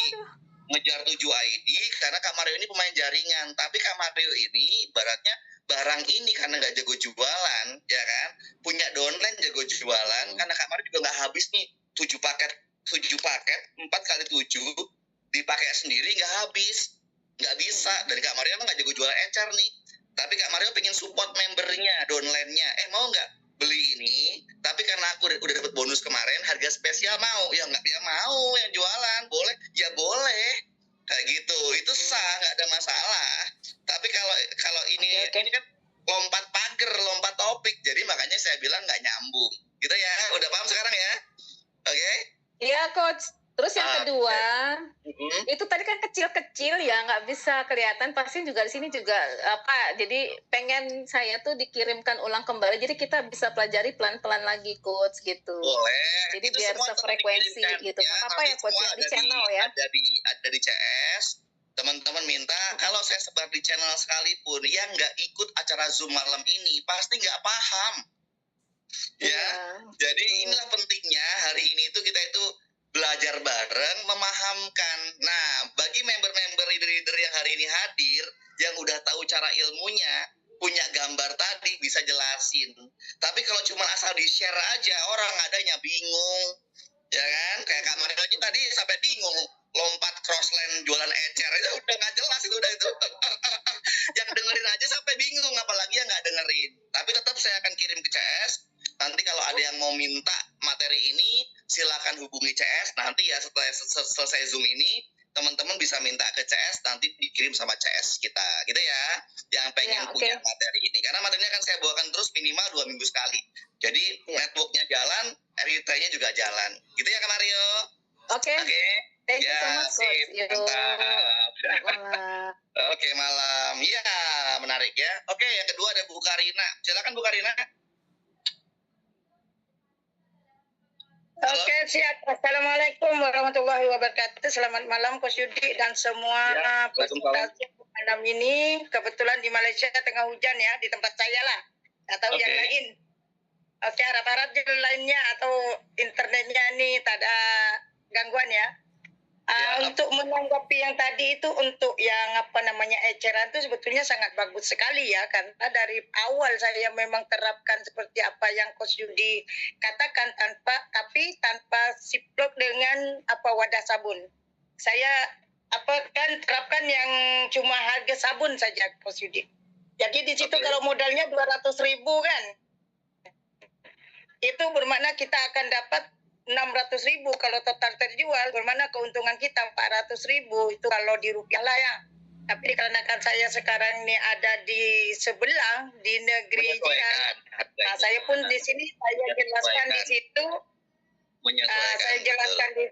ngejar 7 ID karena Kak Mario ini pemain jaringan. Tapi Kak Mario ini ibaratnya barang ini karena nggak jago jualan, ya kan? Punya downline jago jualan, karena Kak Mario juga nggak habis nih 7 paket 4 kali 7 dipakai sendiri nggak habis, nggak bisa. Dan Kak Mario emang nggak jago jual ecer nih, tapi Kak Mario pengen support membernya, downline-nya. Mau nggak beli ini? Tapi karena aku udah dapat bonus kemarin, harga spesial mau? Ya nggak, ya mau yang jualan boleh, ya boleh kayak gitu. Itu sah, nggak ada masalah. Tapi kalau ini kan lompat pagar, lompat topik, jadi makanya saya bilang nggak nyambung. Gitu ya, udah paham sekarang ya? Oke? Iya, Coach. Terus yang kedua, Mhm. itu tadi kan kecil-kecil ya, nggak bisa kelihatan. Pasti juga di sini juga apa? Jadi pengen saya tuh dikirimkan ulang kembali. Jadi kita bisa pelajari pelan-pelan lagi, Coach gitu. Boleh. Jadi Itu biar semua tetap sefrekuensi dikirimkan, gitu. ya. Apa ya, Nanti Coach? semua Di channel ya. ada di CS. Teman-teman minta kalau saya sebar di channel sekalipun yang nggak ikut acara Zoom malam ini pasti nggak paham. Ya. Iya. Jadi inilah pentingnya hari ini itu kita itu belajar bareng, memahamkan. Nah, bagi member-member leader-leader yang hari ini hadir, yang udah tahu cara ilmunya, punya gambar tadi bisa jelasin. Tapi kalau cuma asal di-share aja, orang adanya bingung. Ya kan? Kayak Kak Mario aja tadi sampai bingung. Lompat crossland jualan ecer itu udah nggak jelas itu udah itu. Yang dengerin aja sampai bingung, apalagi yang nggak dengerin. Tapi tetap saya akan kirim ke CS. Nanti kalau ada yang mau minta materi ini, silakan hubungi CS. Nanti ya setelah selesai Zoom ini, teman-teman bisa minta ke CS, nanti dikirim sama CS kita, gitu ya. Yang pengen Ya, oke. punya materi ini. Karena materinya kan saya bawakan terus minimal 2 minggu sekali. Jadi networknya jalan, RIT-nya juga jalan. Gitu ya Kak Mario? Oke. Oke. Thank you Ya, so much, Coach. sip. Yo. Mantap. Selamat malam. Oke, malam. Iya, menarik ya. Oke, yang kedua ada Bu Karina. Silakan Bu Karina. Halo. Oke, siap. Assalamualaikum warahmatullahi wabarakatuh. Selamat malam Coach Yudi dan semua Ya, peserta malam ini. Kebetulan di Malaysia tengah hujan ya, di tempat saya lah. Atau Oke. yang lain. Oke, harap-harap jalan lainnya atau internetnya ini tak ada gangguan ya. Ya. Untuk menanggapi yang tadi itu, untuk yang eceran itu sebetulnya sangat bagus sekali ya, karena dari awal saya memang terapkan seperti apa yang Coach Yudi katakan, tapi tanpa siplok dengan wadah sabun. Saya terapkan yang cuma harga sabun saja, Coach Yudi. Jadi di situ kalau modalnya 200.000 kan, itu bermakna kita akan dapat 600.000 kalau total terjual, bermakna keuntungan kita 400.000 itu kalau di rupiah lah ya. Tapi dikarenakan saya sekarang ini ada di sebelah di negeri jiran, nah, saya pun di sini saya jelaskan di situ, saya jelaskan di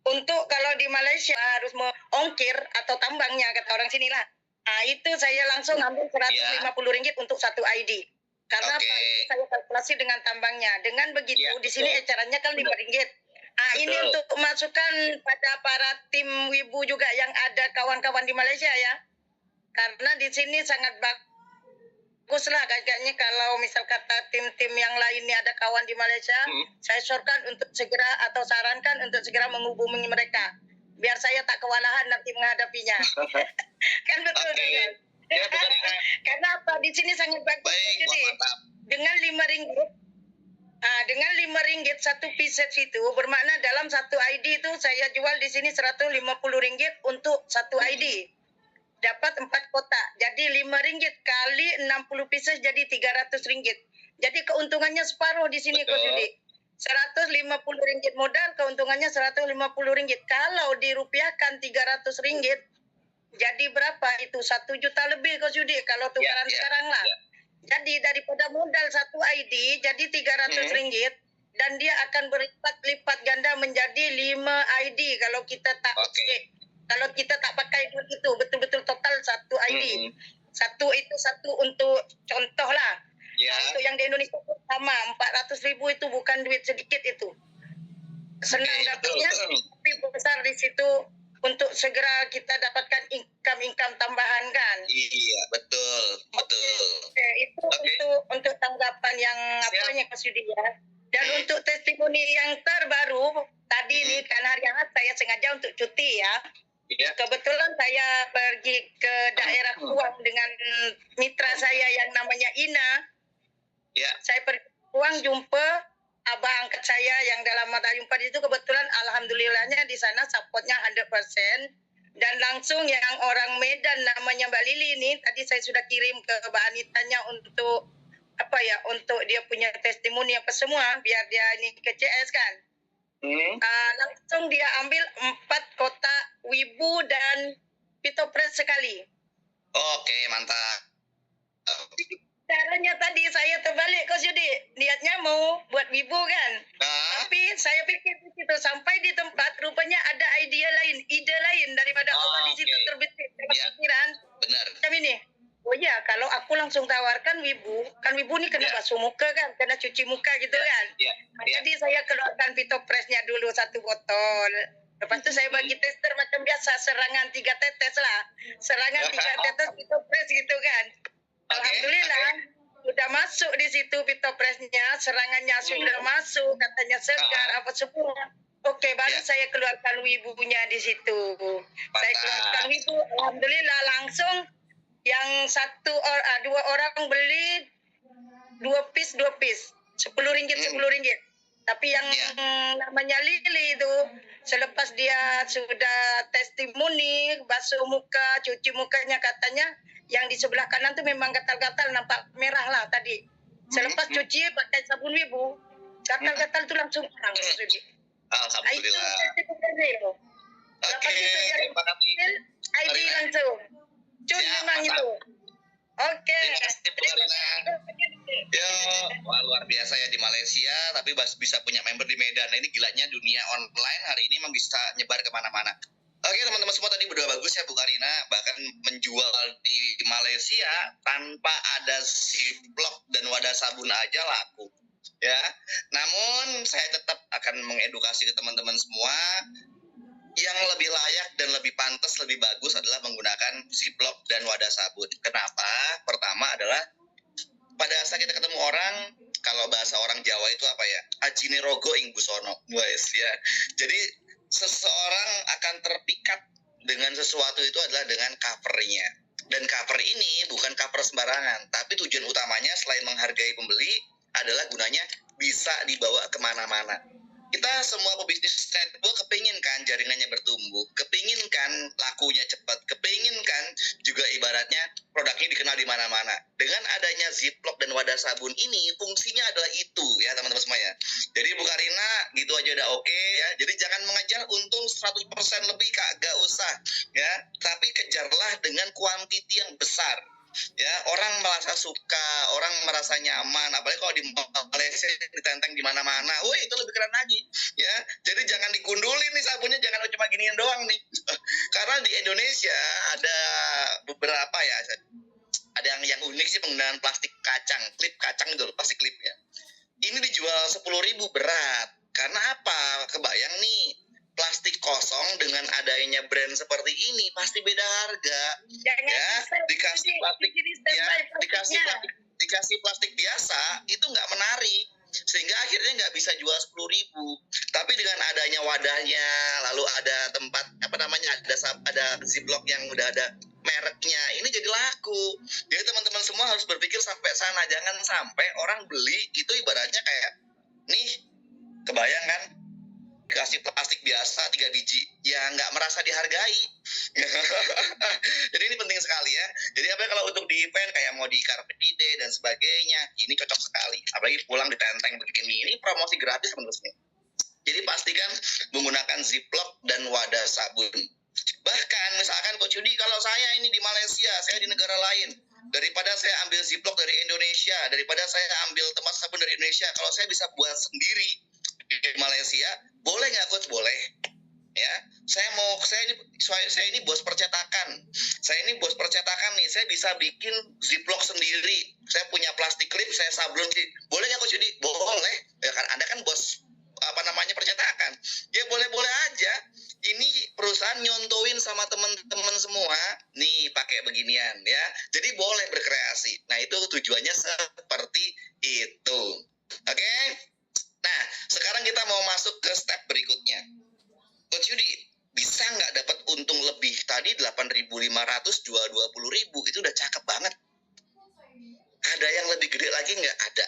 untuk kalau di Malaysia harus ongkir atau tambangnya kata orang sini lah. Nah, itu saya langsung ambil 150 ringgit untuk satu ID. Karena saya kalkulasi dengan tambangnya. Dengan begitu, di sini ecarannya kan 5 ringgit. Nah, ini untuk masukan pada para tim Wibu juga yang ada kawan-kawan di Malaysia ya. Karena di sini sangat bagus lah kayaknya kalau misal kata tim-tim yang lainnya ada kawan di Malaysia, saya sarankan untuk segera atau sarankan untuk segera menghubungi mereka. Biar saya tak kewalahan nanti menghadapinya. Kan betul kan? Ya, karena apa? Di sini sangat bagus. Jadi dengan 5 ringgit, dengan 5 ringgit satu pieces itu bermakna dalam satu ID itu saya jual di sini 150 ringgit untuk satu ID. Dapat 4 kotak. Jadi 5 ringgit kali 60 pieces jadi 300 ringgit. Jadi keuntungannya separuh di sini Coach Yudi. 150 ringgit modal, keuntungannya 150 ringgit. Kalau dirupiahkan 300 ringgit, jadi berapa itu? 1 juta lebih Coach Yudi kalau tukaran sekarang lah. Jadi daripada modal satu ID jadi 300 ringgit, dan dia akan berlipat-lipat ganda menjadi 5 ID kalau kita tak kalau kita tak pakai duit itu, betul-betul total satu ID. Satu itu satu untuk contoh lah. Untuk yang di Indonesia pun sama, 400.000 itu bukan duit sedikit itu. Senang dapatnya, tapi besar di situ untuk segera kita dapatkan income tambahan kan. Iya, betul. Itu untuk tanggapan dengan yang apanya Coach Yudi ya. Dan untuk testimoni yang terbaru tadi ini kan hari Ahad saya sengaja untuk cuti ya. Kebetulan saya pergi ke daerah Kuang dengan mitra saya yang namanya Ina. Saya pergi ke Kuang jumpa abang angkat saya yang dalam mata jumpa itu, kebetulan alhamdulillahnya di sana supportnya 100%. Dan langsung yang orang Medan namanya Mbak Lili ini tadi saya sudah kirim ke Mbak Anitanya untuk untuk dia punya testimoni apa semua biar dia ini ke CS kan. Langsung dia ambil 4 kotak Wibu dan Pitopres sekali. Oke, mantap. Caranya tadi saya terbalik Coach Yudi, niatnya mau buat Wibu kan. Tapi saya pikir di situ sampai di tempat rupanya ada ide lain daripada Allah di situ terbetik pikiran. Benar. Macam ini. Oh iya, kalau aku langsung tawarkan Wibu, kan Wibu ini kena basuh muka kan, kena cuci muka gitu kan. Jadi saya keluarkan Pitopresnya dulu 1 botol. Lepas itu saya bagi tester macam biasa, serangan 3 tetes lah. Serangan 3 tetes Pitopres gitu kan. Alhamdulillah sudah masuk di situ Pitopresnya, serangannya sudah masuk, katanya segar apa semua. Oke, baru saya keluarkan Wibunya di situ. Saya keluarkan Wibu, alhamdulillah langsung yang 2 orang beli 2 piece 10 ringgit. Tapi yang namanya Lili itu selepas dia sudah testimoni basuh muka, cuci mukanya, katanya yang di sebelah kanan tuh memang gatal-gatal nampak merah lah tadi. Selepas cuci pakai sabun Wibu, gatal-gatal tuh langsung hilang. Alhamdulillah. Lepas itu dia ID langsung. Cun memang itu. Oke. Terima kasih Bu Karina. Wah, luar biasa ya di Malaysia, tapi bisa punya member di Medan. Nah, ini gilanya dunia online hari ini memang bisa nyebar kemana-mana. Oke teman-teman semua, tadi udah bagus ya Bu Karina, bahkan menjual di Malaysia tanpa ada Ziplock dan wadah sabun aja laku. Ya, namun saya tetap akan mengedukasi ke teman-teman semua. Yang lebih layak dan lebih pantas, lebih bagus adalah menggunakan Ziplock dan wadah sabun. Kenapa? Pertama adalah pada saat kita ketemu orang, kalau bahasa orang Jawa itu apa ya? Ajine rogo ing busono, guys ya. Jadi seseorang akan terpikat dengan sesuatu itu adalah dengan covernya. Dan cover ini bukan cover sembarangan, tapi tujuan utamanya selain menghargai pembeli adalah gunanya bisa dibawa kemana-mana. Kita semua pebisnis network kepingin kan jaringannya bertumbuh, kepingin kan lakunya cepat, kepingin kan juga ibaratnya produknya dikenal di mana-mana. Dengan adanya Ziplock dan wadah sabun ini, fungsinya adalah itu ya teman-teman semua ya. Jadi Bu Karina gitu aja udah oke ya. Jadi jangan mengejar untung 100% lebih, kagak usah ya. Tapi kejarlah dengan kuantiti yang besar. Ya, orang merasa suka, orang merasa nyaman, apalagi kalau di Malaysia ditenteng di mana-mana. Wih, itu lebih keren lagi. Ya, jadi jangan digundulin nih sabunnya, jangan cuma giniin doang nih. Karena di Indonesia ada beberapa ya, ada yang unik sih penggunaan plastik kacang, klip kacang itu, plastik klip ya. Ini dijual 10.000 berat. Karena apa? Kebayang nih, plastik kosong dengan adanya brand seperti ini pasti beda harga. Jangan ya dikasih plastik dikasih plastik biasa itu nggak menarik, sehingga akhirnya nggak bisa jual 10.000. Tapi dengan adanya wadahnya, lalu ada tempat ada Ziplock yang udah ada mereknya, ini jadi laku. Jadi teman-teman semua harus berpikir sampai sana, jangan sampai orang beli itu ibaratnya kayak nih, kebayang kan, kasih plastik biasa 3 biji, ya nggak merasa dihargai. Jadi ini penting sekali ya. Jadi apa kalau untuk di event kayak mau di Car Free Day dan sebagainya, ini cocok sekali. Apalagi pulang ditenteng begini, ini promosi gratis teman-teman. Jadi pastikan menggunakan Ziplock dan wadah sabun. Bahkan misalkan Coach Yudi, kalau saya ini di Malaysia, saya di negara lain, daripada saya ambil Ziplock dari Indonesia, daripada saya ambil tempat sabun dari Indonesia, kalau saya bisa buat sendiri di Malaysia, boleh nggak Coach? Boleh ya. Saya ini bos percetakan, nih, saya bisa bikin Ziplock sendiri, saya punya plastik klip, saya sablon sih, boleh nggak Coach Yudi? Boleh ya kan, Anda kan bos percetakan ya, boleh-boleh aja. Ini perusahaan nyontoin sama teman-teman semua nih pakai beginian ya, jadi boleh berkreasi. Nah itu tujuannya seperti itu tadi 8.500 jual 20.000, itu udah cakep banget. Ada yang lebih gede lagi nggak? Ada.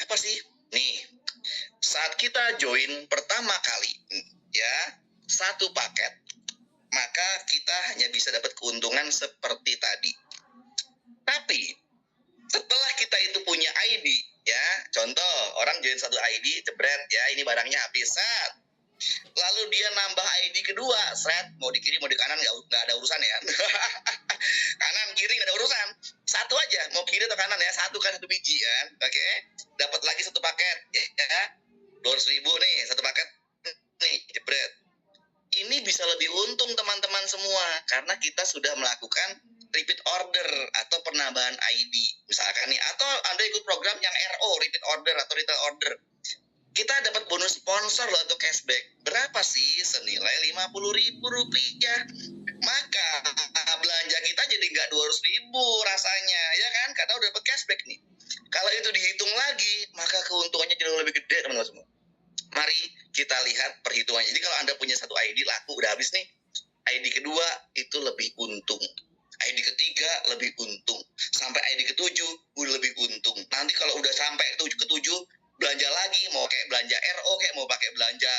Apa sih? Nih, saat kita join pertama kali, ya, satu paket, maka kita hanya bisa dapat keuntungan seperti tadi. Tapi setelah kita itu punya ID, ya, contoh orang join satu ID, jebret, ya, ini barangnya habis, set. Lalu dia nambah ID kedua, set, mau di kiri mau di kanan nggak ada urusan ya. Kanan kiri nggak ada urusan, satu aja, mau kiri atau kanan ya, satu kan satu biji kan, oke. Dapat lagi satu paket, ya, 200.000 nih satu paket, nih jebret. Ini bisa lebih untung teman-teman semua karena kita sudah melakukan repeat order atau penambahan ID misalkan nih, atau Anda ikut program yang RO, repeat order atau retail order, kita dapat bonus sponsor loh atau cashback. Berapa sih? Senilai Rp50.000. Maka belanja kita jadi nggak 200.000 rasanya, ya kan? Karena udah dapat cashback nih. Kalau itu dihitung lagi, maka keuntungannya jadi lebih gede teman-teman semua. Mari kita lihat perhitungannya. Jadi kalau Anda punya satu ID laku udah habis nih, ID kedua itu lebih untung, ID ketiga lebih untung, sampai ID ketujuh lebih untung. Nanti kalau udah sampai ketujuh belanja lagi, mau kayak belanja RO kayak mau pakai belanja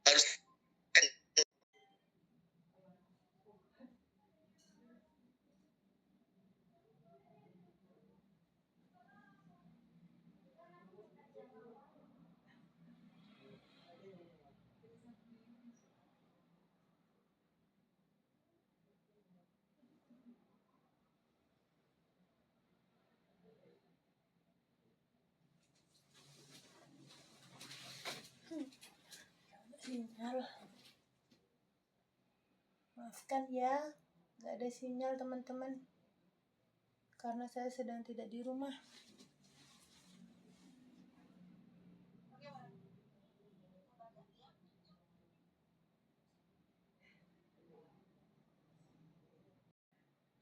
harus Sinyal. Maafkan ya, nggak ada sinyal teman-teman. Karena saya sedang tidak di rumah.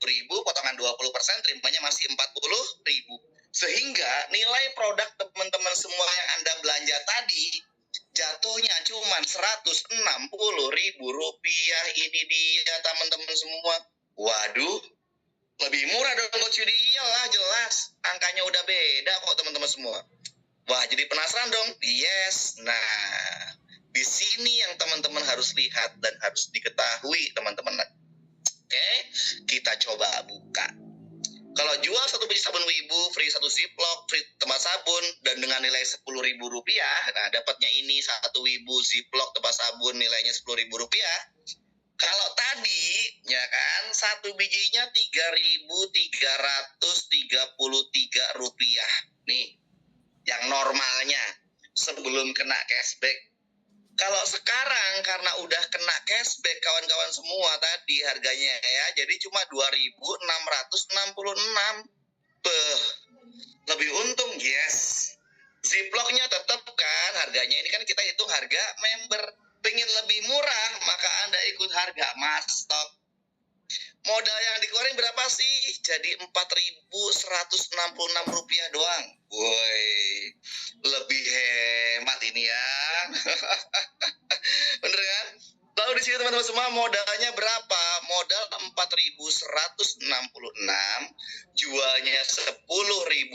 ribu, potongan 20%, terimanya masih 40.000. Sehingga nilai produk teman-teman semua yang Anda belanja tadi jatuhnya cuma Rp160.000. Ini dia teman-teman semua. Waduh, lebih murah dong Coach Yudi. Iyalah, jelas. Angkanya udah beda kok teman-teman semua. Wah, jadi penasaran dong? Yes. Nah, di sini yang teman-teman harus lihat dan harus diketahui teman-teman. Oke, kita coba buka. Kalau jual satu biji sabun Wibu, free satu ziplock, free tempat sabun, dan dengan nilai Rp10.000, nah dapatnya ini satu Wibu ziplock tempat sabun nilainya Rp10.000. Kalau tadi, ya kan, satu bijinya Rp3.333. Nih, yang normalnya sebelum kena cashback. Kalau sekarang karena udah kena cashback kawan-kawan semua tadi harganya ya, jadi cuma 2.666. Lebih untung, yes. Ziplocknya tetap kan harganya, ini kan kita hitung harga member. Pengen lebih murah, maka Anda ikut harga mastok. Modal yang dikeluarin berapa sih? Jadi Rp4.166 doang. Woi, lebih hemat ini ya. Bener kan? Lalu di sini teman-teman semua modalnya berapa? Modal 4.166, jualnya Rp10.000,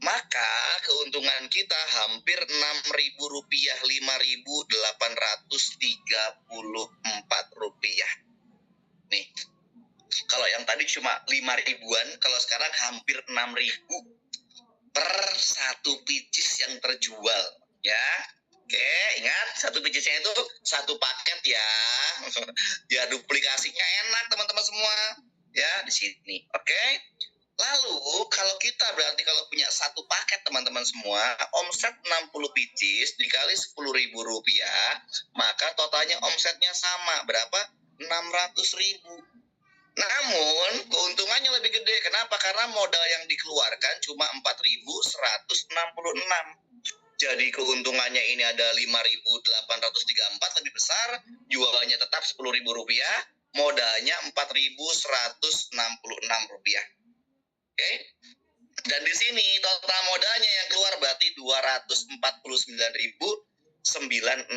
maka keuntungan kita hampir Rp6.000, Rp5.834. Nih, kalau yang tadi cuma 5.000-an, kalau sekarang hampir 6.000 per satu pieces yang terjual, ya. Oke, ingat satu piecesnya itu satu paket ya. Ya duplikasinya enak teman-teman semua, ya di sini. Oke. Lalu kalau kita berarti kalau punya satu paket teman-teman semua, omset 60 pieces dikali Rp10.000, maka totalnya omsetnya sama berapa? 600.000. Namun keuntungannya lebih gede. Kenapa? Karena modal yang dikeluarkan cuma 4.166. Jadi keuntungannya ini ada 5.834 lebih besar, jualannya tetap Rp10.000, modalnya Rp4.166. Oke? Dan di sini total modalnya yang keluar berarti 249.960.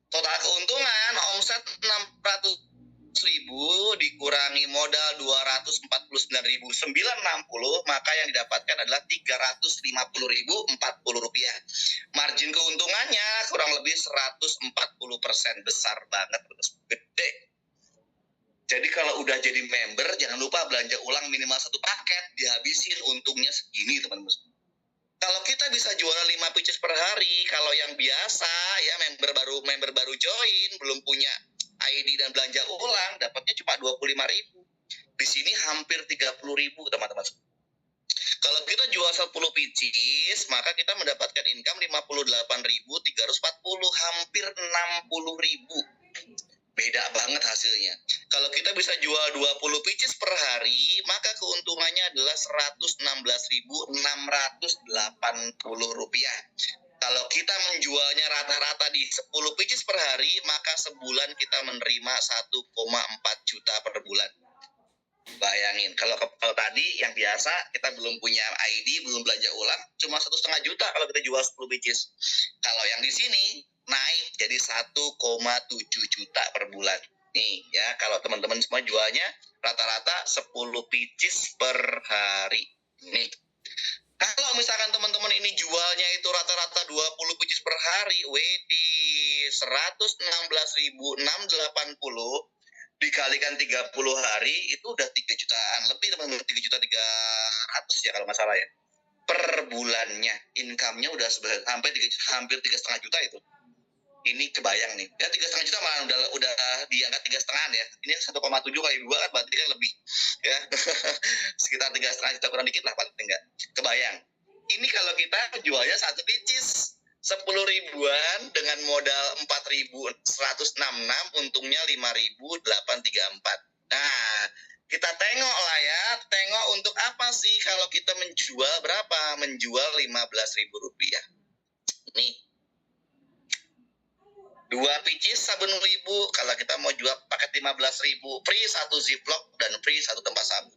Total keuntungan omset 600.000 dikurangi modal 249.960, maka yang didapatkan adalah 350.040 rupiah. Margin keuntungannya kurang lebih 140%, besar banget, gede. Jadi kalau udah jadi member, jangan lupa belanja ulang minimal 1 paket, dihabisin untungnya segini, teman-teman. Kalau kita bisa jual 5 pieces per hari, kalau yang biasa ya member baru join, belum punya ID dan belanja ulang, dapatnya cuma 25.000. Di sini hampir 30.000, teman-teman. Kalau kita jual 10 pieces, maka kita mendapatkan income 58.340, hampir 60.000. Beda banget hasilnya. Kalau kita bisa jual 20 pieces per hari, maka keuntungannya adalah Rp116.680. Kalau kita menjualnya rata-rata di 10 pieces per hari, maka sebulan kita menerima 1,4 juta per bulan. Bayangin, kalau tadi yang biasa kita belum punya ID, belum belanja ulang, cuma 1,5 juta kalau kita jual 10 pieces. Kalau yang di sini naik jadi 1,7 juta per bulan. Nih ya, kalau teman-teman semua jualnya rata-rata 10 pieces per hari. Nih. Kalau misalkan teman-teman ini jualnya itu rata-rata 20 pieces per hari, di 116.680 dikalikan 30 hari itu udah 3 jutaan lebih, teman-teman. 3.300.000 ya kalau nggak salah ya. Per bulannya income-nya udah hampir 3,5 juta itu. Ini kebayang nih. Ya 3,5 juta malah udah diangkat 3,5 ya. Ini 1,7 kali 2 kan berarti kan lebih ya. Sekitar 3,5 juta kurang dikit lah paling enggak. Kebayang. Ini kalau kita jualnya 1 pieces 10 ribuan dengan modal 4.166, untungnya 5.834. Nah, kita tengok lah ya, tengok untuk apa sih kalau kita menjual berapa? Menjual 15.000 rupiah. Nih, 2 pieces sabun 1.000, kalau kita mau jual paket 15.000, free 1 ziplock dan free 1 tempat sabun.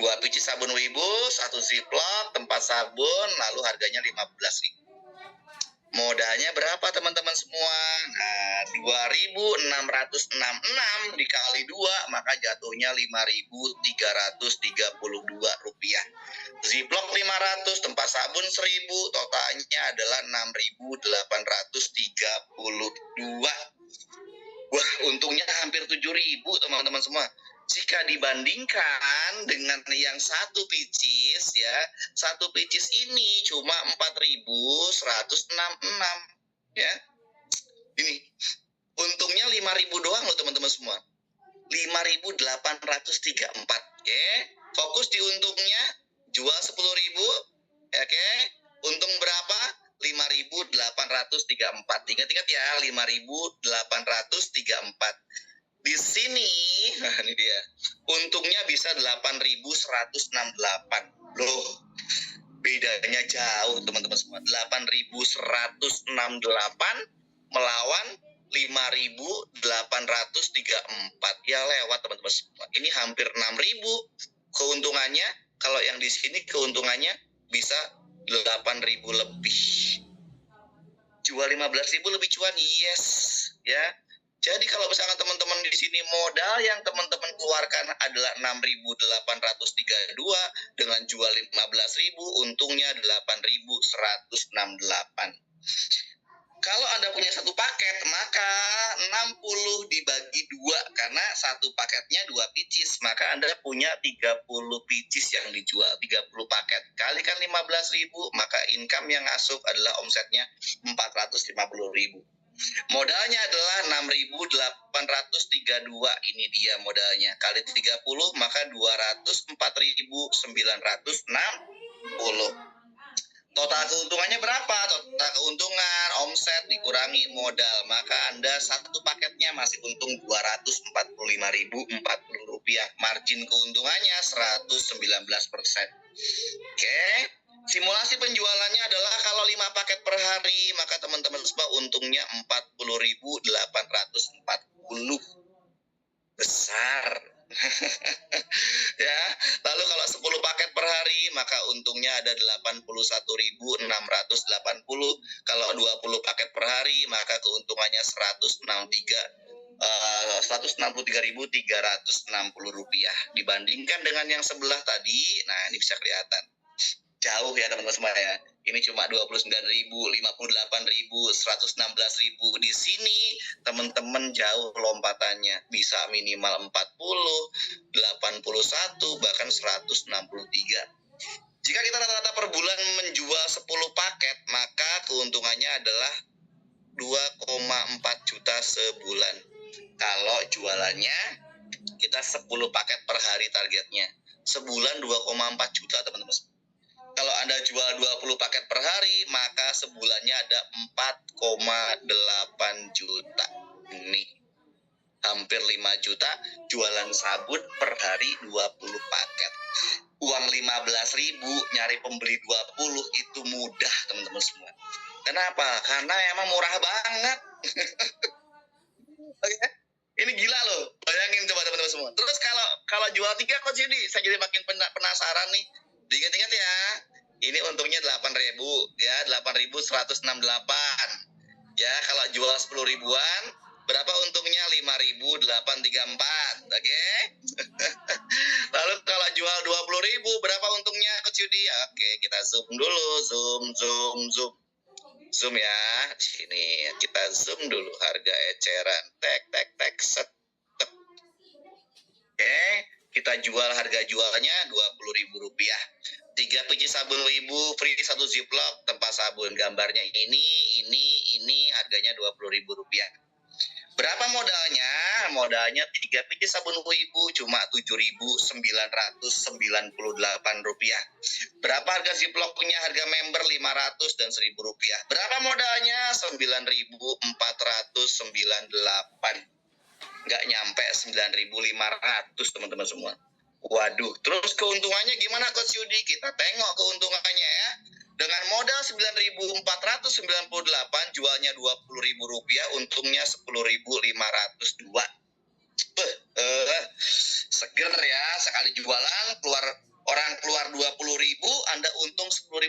2 pieces sabun 1.000, 1 ziplock, tempat sabun, lalu harganya 15.000. Modalnya berapa teman-teman semua? Nah, 2.666 dikali 2, maka jatuhnya 5.332 rupiah. Ziplock 500, tempat sabun 1.000, totalnya adalah 6.832. Wah, untungnya hampir 7.000 teman-teman semua. Jika dibandingkan dengan yang 1 pieces ya, 1 pieces ini cuma 4.166 ya. Ini untungnya 5.000 doang loh teman-teman semua. 5.834. Oke. Fokus di untungnya, jual 10.000, oke. Untung berapa? 5.834. Ingat-ingat ya, 5.834. Di sini, nah ini dia, untungnya bisa 8.168. Loh, bedanya jauh teman-teman semua. 8.168 melawan 5.834. Ya lewat teman-teman semua. Ini hampir 6.000 keuntungannya. Kalau yang di sini keuntungannya bisa 8.000 lebih. Jual 15.000 lebih cuan, yes ya. Jadi kalau misalkan teman-teman di sini modal yang teman-teman keluarkan adalah 6.832 dengan jual 15.000, untungnya 8.168. Kalau Anda punya 1 paket, maka 60 dibagi 2 karena 1 paketnya 2 pieces, maka Anda punya 30 pieces yang dijual, 30 paket. Kalikan 15.000, maka income yang masuk adalah omsetnya 450.000. Modalnya adalah 6.832, ini dia modalnya. Kali 30 maka 204.960. Total keuntungannya berapa? Total keuntungan, omset dikurangi modal. Maka Anda satu paketnya masih untung Rp245.040. Margin keuntungannya 119%. Oke. Simulasi penjualannya adalah kalau 5 paket per hari, maka teman-teman semua untungnya 40.840. Besar. Ya, lalu kalau 10 paket per hari maka untungnya ada 81.680. Kalau 20 paket per hari maka keuntungannya 163.360 rupiah. Dibandingkan dengan yang sebelah tadi, nah ini bisa kelihatan jauh ya teman-teman semua ya. Ini cuma 29.000, 58.000, 116.000. Di sini teman-teman jauh lompatannya. Bisa minimal 40, 81, bahkan 163. Jika kita rata-rata per bulan menjual 10 paket, maka keuntungannya adalah 2,4 juta sebulan. Kalau jualannya kita 10 paket per hari targetnya. Sebulan 2,4 juta teman-teman. Kalau Anda jual 20 paket per hari, maka sebulannya ada 4,8 juta. Nih, hampir 5 juta jualan sabun per hari 20 paket. Uang 15.000 nyari pembeli 20 itu mudah teman-teman semua. Kenapa? Karena emang murah banget. Oke, ini gila loh. Bayangin coba teman-teman semua. Terus kalau jual 3 Coach Yudi, saya jadi makin penasaran nih. Diingat-ingat ya. Ini untungnya 8.000 ya, 8.168. Ya, kalau jual 10 ribuan, berapa untungnya? 5.834. Oke. Lalu kalau jual 20.000, berapa untungnya Coach Yudi? Oke, kita zoom dulu, zoom. Zoom ya. Sini kita zoom dulu harga eceran. Tek set. Oke, kita jual harga jualnya Rp20.000. 3 biji sabun Wibu free 1 ziplock tempat sabun. Gambarnya ini harganya Rp20.000. Berapa modalnya? Modalnya 3 biji sabun Wibu cuma Rp7.998. Berapa harga ziplocknya? Harga member 500 dan Rp1.000. Berapa modalnya? 9.498. Nggak nyampe 9.500 teman-teman semua. Waduh, terus keuntungannya gimana Coach Yudi? Kita tengok keuntungannya ya. Dengan modal 9.498, jualnya Rp20.000, untungnya 10.502. Seger ya, sekali jualan orang keluar 20.000, Anda untung 10.500.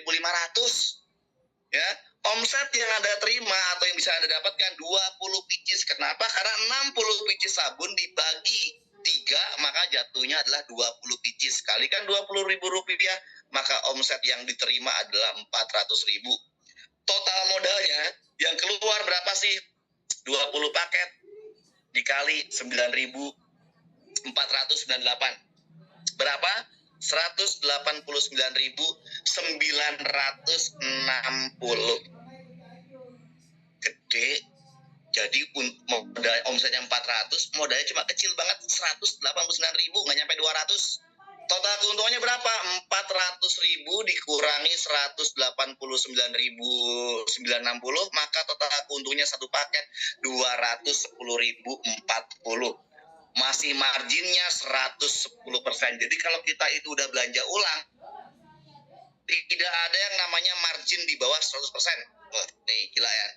Ya, omset yang Anda terima atau yang bisa Anda dapatkan 20 pieces. Kenapa? Karena 60 pieces sabun dibagi 3, maka jatuhnya adalah 20 pieces. Kalikan Rp20.000, maka omset yang diterima adalah 400.000. Total modalnya yang keluar berapa sih? 20 paket dikali 9.498. Berapa? 189.960. Gede. Jadi modal omsetnya 400, modalnya cuma kecil banget 189.000, nggak nyampe 200. Total keuntungannya berapa? 400.000 dikurangi 189.960, maka total keuntungannya satu paket 210.040. Masih marginnya 110%. Jadi kalau kita itu udah belanja ulang, tidak ada yang namanya margin di bawah 100%. Wah, nih gila ya.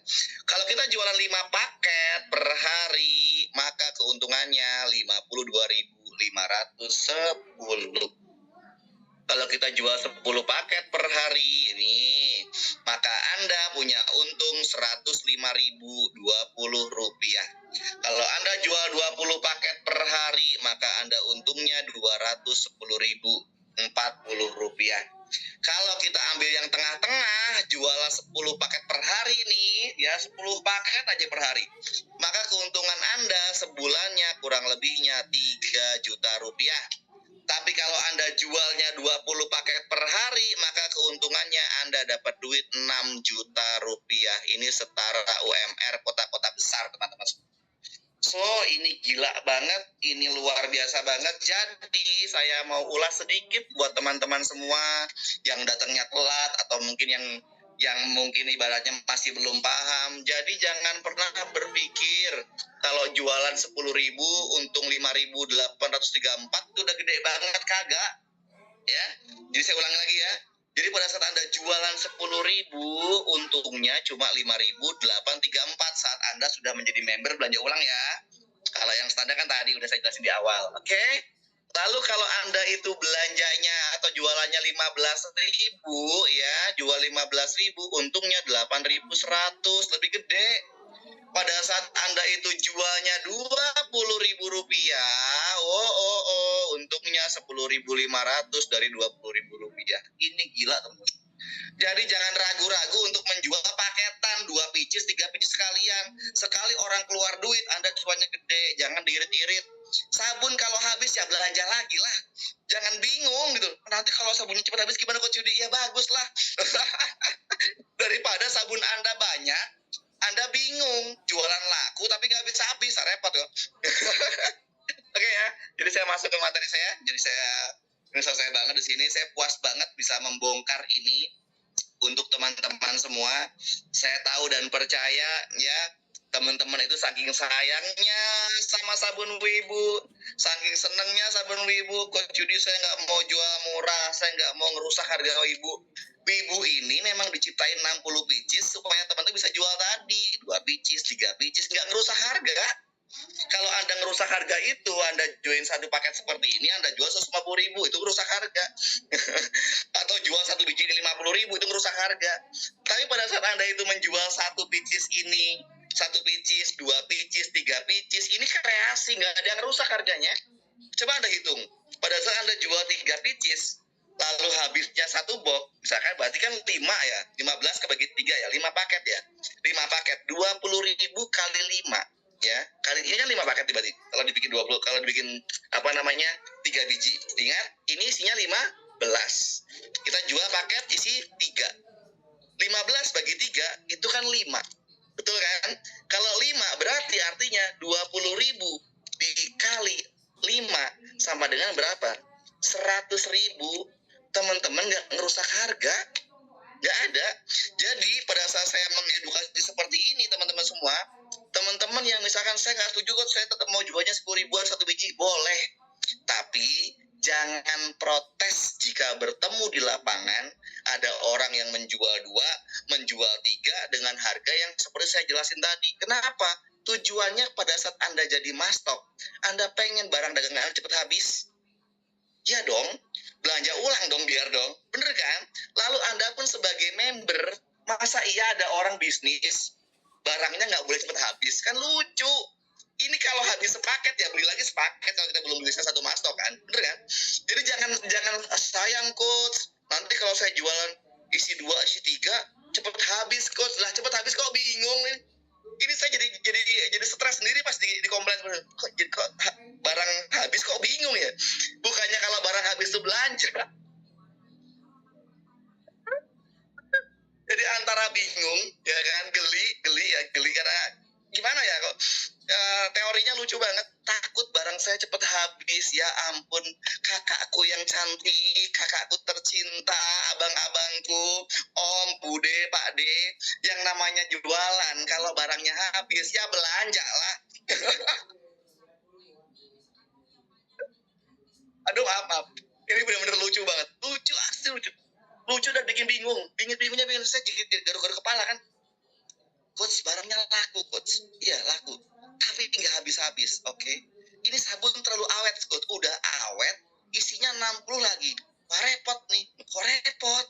Kalau kita jualan 5 paket per hari, maka keuntungannya 52.510. Kalau kita jual 10 paket per hari ini, maka Anda punya untung Rp105.020. Kalau Anda jual 20 paket per hari, maka Anda untungnya Rp210.040. Kalau kita ambil yang tengah-tengah, jual 10 paket per hari nih, ya 10 paket aja per hari, maka keuntungan Anda sebulannya kurang lebihnya 3 juta rupiah. Tapi kalau Anda jualnya 20 paket per hari, maka keuntungannya Anda dapat duit 6 juta rupiah. Ini setara UMR kota-kota besar, teman-teman. So, ini gila banget, ini luar biasa banget. Jadi, saya mau ulas sedikit buat teman-teman semua yang datangnya telat atau mungkin yang mungkin ibaratnya masih belum paham. Jadi, jangan pernah berpikir kalau jualan 10.000 untung 5.834 itu udah gede banget, kagak. Ya. Jadi saya ulangi lagi ya. Jadi pada saat Anda jualan 10.000, untungnya cuma 5.834 saat Anda sudah menjadi member. Belanja ulang ya. Kalau yang standar kan tadi udah saya jelasin di awal. Oke? Lalu kalau Anda itu belanjanya atau jualannya 15.000 ya, jual 15.000, untungnya 8.100, lebih gede. Pada saat Anda itu jualnya 20.000 rupiah, untungnya 10.500 dari 20.000 rupiah. Ini gila teman. Jadi jangan ragu-ragu untuk menjual paketan 2 pieces, 3 pieces sekalian. Sekali orang keluar duit, Anda cuannya gede, jangan diirit-irit. Sabun kalau habis ya belanja lagi lah. Jangan bingung gitu. Nanti kalau sabunnya cepat habis gimana Coach Yudi? Ya bagus lah. Daripada sabun Anda banyak, Anda bingung, jualan laku tapi nggak habis-habis, repot ya. Oke ya, jadi saya masuk ke materi saya. Jadi ini selesai banget di sini. Saya puas banget bisa membongkar ini untuk teman-teman semua. Saya tahu dan percaya ya, teman-teman itu saking sayangnya sama sabun Wibu, saking senengnya sabun Wibu. Coach Yudi, saya nggak mau jual murah, saya nggak mau ngerusak harga Wibu. Wibu ini memang diciptain 60 pieces supaya teman-teman bisa jual tadi 2 pieces, 3 pieces, nggak ngerusak harga. Kalau Anda ngerusak harga itu, Anda join satu paket seperti ini, Anda jual 150.000, itu ngerusak harga. Atau jual satu biji ini 50.000, itu ngerusak harga. Tapi pada saat Anda itu menjual satu pieces ini, 1 pieces, 2 pieces, 3 pieces, ini kreasi, nggak ada yang rusak harganya. Coba Anda hitung, pada saat Anda jual 3 pieces, lalu habisnya satu box, misalkan berarti kan 5 ya, 15 kebagi 3 ya, 5 paket ya. 5 paket, 20.000 kali 5. Ya, kali ini kan 5 paket berarti. Kalau dibikin 20, kalau dibikin 3 biji. Ingat, ini isinya 15. Kita jual paket isi 3. 15 bagi 3 itu kan 5. Betul kan? Kalau 5 berarti artinya 20.000 dikali 5 sama dengan berapa? 100.000. Teman-teman nggak ngerusak harga. Nggak ada. Jadi pada saat saya mengedukasi seperti ini teman-teman semua, teman-teman yang misalkan saya nggak setuju kok, saya tetap mau jualnya 10.000-an 1 biji, boleh. Tapi jangan protes jika bertemu di lapangan ada orang yang menjual 2, menjual 3 dengan harga yang seperti saya jelasin tadi. Kenapa? Tujuannya pada saat Anda jadi mastok, Anda pengen barang dagangan cepat habis. Ya dong, belanja ulang dong biar dong, bener kan? Lalu Anda pun sebagai member, masa iya ada orang bisnis barangnya nggak boleh cepat habis? Kan lucu. Ini kalau habis sepaket ya beli lagi sepaket, kalau kita belum beli satu mastok kan, bener kan? Jadi jangan sayang coach. Nanti kalau saya jualan isi 2, isi 3, cepat habis coach. Lah cepat habis kok bingung nih. Ini saya jadi stres sendiri pas di komplain, kok barang habis kok bingung ya. Bukannya kalau barang habis itu belanja. Jadi antara bingung ya kan, geli karena gimana ya kok teorinya lucu banget, takut barang saya cepat habis. Ya ampun, kakakku yang cantik, kakakku tercinta, abang-abangku, om, bude, pak de, yang namanya jualan kalau barangnya habis ya belanja lah. Aduh maaf, ini benar-benar lucu banget, asli lucu dan bikin bingungnya saya garuk-garuk kepala kan. Coach, barangnya laku coach, iya laku, tapi nggak habis-habis. Oke, ini sabun terlalu awet coach, udah awet isinya 60 lagi, wah repot nih, kok repot.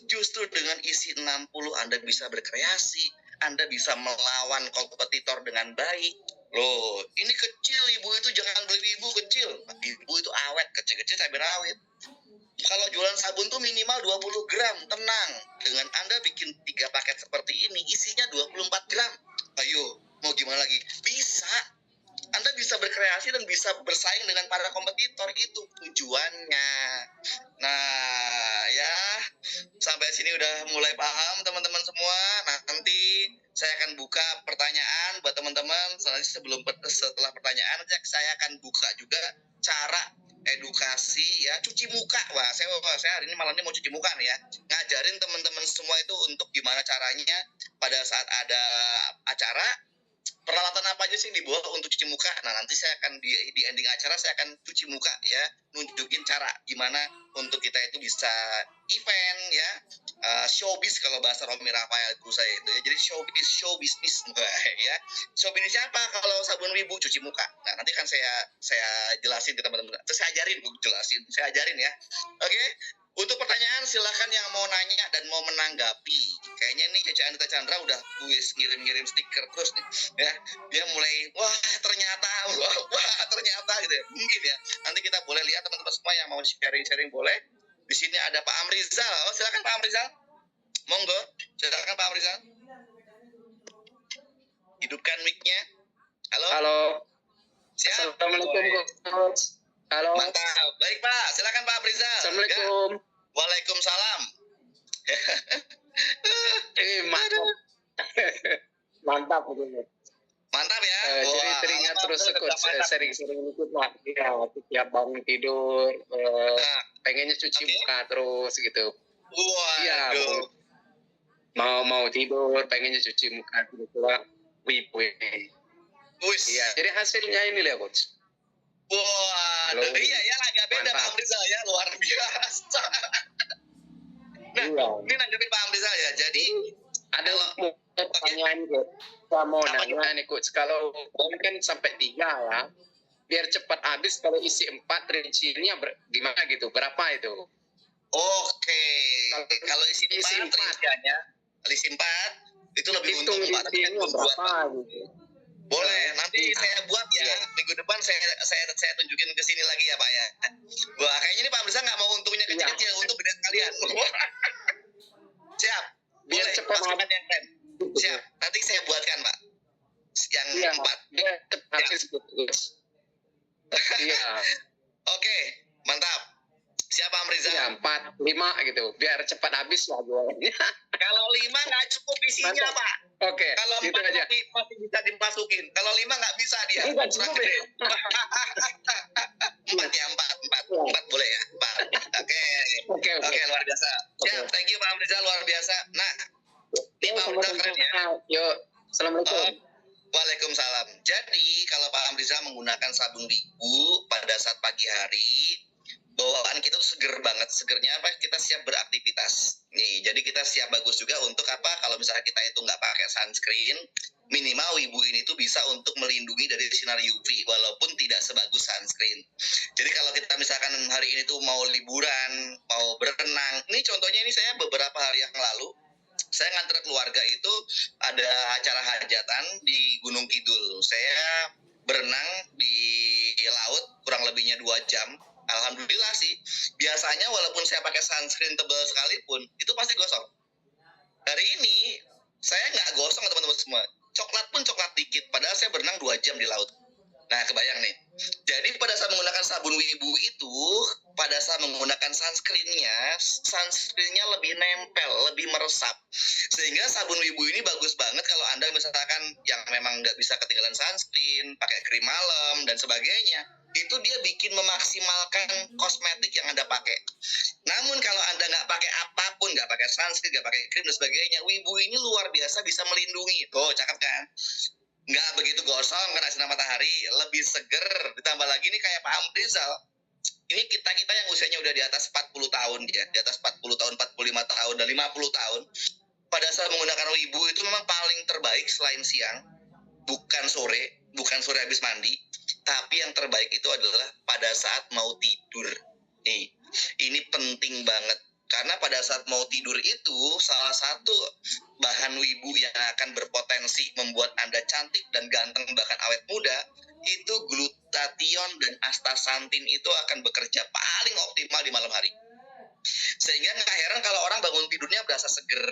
Justru dengan isi 60 Anda bisa berkreasi, Anda bisa melawan kompetitor dengan baik. Loh, ini kecil ibu itu, jangan beli ibu kecil. Ibu itu awet, kecil-kecil cabai rawit. Kalau jualan sabun tuh minimal 20 gram, tenang. Dengan Anda bikin 3 paket seperti ini, isinya 24 gram. Ayo, mau gimana lagi? Bisa. Anda bisa berkreasi dan bisa bersaing dengan para kompetitor, itu tujuannya. Nah, ya, sampai sini udah mulai paham teman-teman semua. Nah, nanti saya akan buka pertanyaan buat teman-teman. Setelah pertanyaan saya akan buka juga cara edukasi ya, cuci muka. Wah, saya hari ini malam ini mau cuci muka nih ya. Ngajarin teman-teman semua itu untuk gimana caranya pada saat ada acara, peralatan apa aja sih yang dibawa untuk cuci muka. Nah, nanti saya akan di ending acara saya akan cuci muka ya, nunjukin cara gimana untuk kita itu bisa event ya, showbiz kalau bahasa Romi Rafael itu saya itu ya. Jadi show bisnis ya. Show bisnisnya apa kalau sabun wibu cuci muka. Nah, nanti kan saya jelasin ke teman-teman. Terus saya ajarin ya. Oke. Untuk pertanyaan silahkan yang mau nanya dan mau menanggapi. Kayaknya nih Caca Anita Chandra udah ngirim-ngirim stiker terus nih ya. Dia mulai wah ternyata gitu ya. Mungkin ya. Nanti kita boleh lihat teman-teman semua yang mau sharing boleh. Di sini ada Pak Amrizal. Oh, silakan Pak Amrizal. Monggo. Silakan Pak Amrizal. Hidupkan mic-nya. Halo. Halo. Siap. Assalamualaikum, Coach. Halo. Mantap. Baik Pak. Silakan Pak Amrizal. Assalamualaikum. Ya. Waalaikumsalam. Mantap. Mantap begini. Mantap ya. Jadi teringat terus Coach sering-sering ikut lah. Iya, tiap bangun tidur pengennya cuci muka terus gitu. Iya. Mau tidur pengennya cuci muka gitu lah. Iya, jadi hasilnya ini lah Coach. Wah, iya ya agak beda Pak Amrizal ya, luar biasa. Nah, ini nanggepin Pak Amrizal ya. Jadi ada pertanyaan Coach. Saya mau nanya nih Coach, kalau kan sampai 3 ya, biar cepat habis kalau isi 4 rincinya gimana gitu, berapa itu? Oke, kalau isi 4 rinciannya, isi 4 itu lebih untung Pak. Tapi kan berapa gitu. Boleh, nanti saya buat ya. Minggu depan saya tunjukin ke sini lagi ya Pak ya. Wah, kayaknya ini Pak Amrizal nggak mau untungnya kecil-kecil, untuk beda sekalian. Siap. Boleh, masukkan yang keren. Siap, nanti saya buatkan Pak. Yang 4. Iya. Oke, mantap. Siapa Amrizal? Iya, 4, 5 gitu. Biar cepat habis lah jualannya. Kalau 5 nggak cukup isinya Mantap. Pak. Oke, Kalau gitu 4 aja. masih bisa dimasukin. Kalau 5 nggak bisa dia. Enggak cukup ya. 4 ya, 4 boleh ya. 4. Oke, luar biasa. Siap, thank you Pak Amrizal, luar biasa. Nah, ini Pak Amrizal keren ya. Yuk, assalamualaikum. Waalaikumsalam. Jadi kalau Pak Amrizal menggunakan sabun wibu pada saat pagi hari, bawaan kita tuh seger banget. Segernya apa? Kita siap beraktivitas. Nih, jadi kita siap bagus juga untuk apa? Kalau misalnya kita itu nggak pakai sunscreen, minimal wibu ini tuh bisa untuk melindungi dari sinar UV walaupun tidak sebagus sunscreen. Jadi kalau kita misalkan hari ini tuh mau liburan, mau berenang, ini contohnya ini saya beberapa hari yang lalu, saya nganter keluarga itu ada acara hajatan di Gunung Kidul. Saya berenang di laut kurang lebihnya 2 jam. Alhamdulillah sih. Biasanya walaupun saya pakai sunscreen tebal sekalipun, itu pasti gosong. Hari ini saya nggak gosong teman-teman semua. Coklat pun coklat dikit. Padahal saya berenang 2 jam di laut. Nah, kebayang nih. Jadi pada saat menggunakan sabun wibu itu, pada saat menggunakan sunscreennya lebih nempel, lebih meresap. Sehingga sabun wibu ini bagus banget kalau Anda misalkan yang memang nggak bisa ketinggalan sunscreen, pakai krim malam, dan sebagainya. Itu dia bikin memaksimalkan kosmetik yang Anda pakai. Namun kalau Anda nggak pakai apapun, nggak pakai sunscreen, nggak pakai krim, dan sebagainya, wibu ini luar biasa bisa melindungi. Tuh, cakep kan? Nggak begitu gosong kena sinar matahari, lebih seger. Ditambah lagi nih kayak Pak Amrizal, ini kita yang usianya udah di atas 40 tahun ya, di atas 40 tahun, 45 tahun, dan 50 tahun, pada saat menggunakan wibu itu memang paling terbaik selain siang, bukan sore habis mandi, tapi yang terbaik itu adalah pada saat mau tidur. Nih, ini penting banget. Karena pada saat mau tidur itu, salah satu bahan wibu yang akan berpotensi membuat Anda cantik dan ganteng bahkan awet muda, itu glutathione dan astaxanthin itu akan bekerja paling optimal di malam hari. Sehingga nggak heran kalau orang bangun tidurnya berasa seger.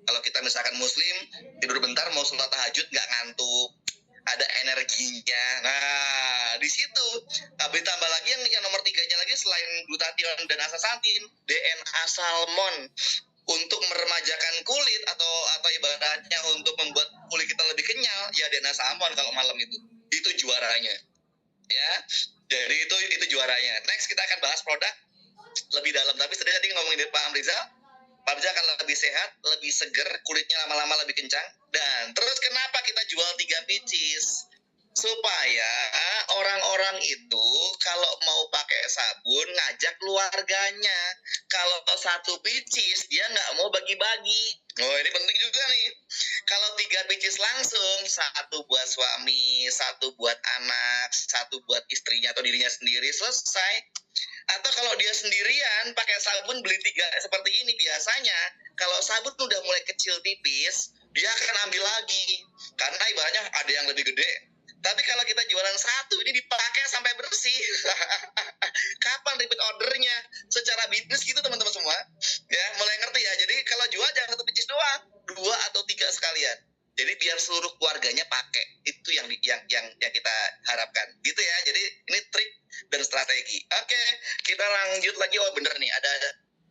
Kalau kita misalkan muslim, tidur bentar mau sholat tahajud nggak ngantuk, ada energinya. Nah, di situ ditambah lagi yang nomor 3-nya lagi selain glutathione dan astaxanthin, DNA salmon. untuk meremajakan kulit atau ibaratnya untuk membuat kulit kita lebih kenyal, ya Dana Salmon kalau malam itu juaranya, ya. Jadi itu juaranya. Next kita akan bahas produk lebih dalam, tapi tadi ngomongin Pak Amrizal akan lebih sehat, lebih seger, kulitnya lama-lama lebih kencang. Dan terus kenapa kita jual 3 pieces? Supaya orang-orang itu kalau mau pakai sabun ngajak keluarganya. Kalau 1 pieces dia nggak mau bagi-bagi. Oh, ini penting juga nih. Kalau 3 pieces langsung, 1 buat suami, 1 buat anak, 1 buat istrinya atau dirinya sendiri, selesai. Atau kalau dia sendirian pakai sabun beli 3 seperti ini, biasanya kalau sabun udah mulai kecil tipis, dia akan ambil lagi karena ibaratnya ada yang lebih gede. Tapi kalau kita jualan 1 ini dipakai sampai bersih. Kapan repeat ordernya? Secara bisnis gitu teman-teman semua. Ya, mulai ngerti ya. Jadi kalau jual jangan 1 pieces doang, 2 atau 3 sekalian. Jadi biar seluruh keluarganya pakai. Itu yang kita harapkan. Gitu ya. Jadi ini trik dan strategi. Oke, kita lanjut lagi. Oh bener nih, ada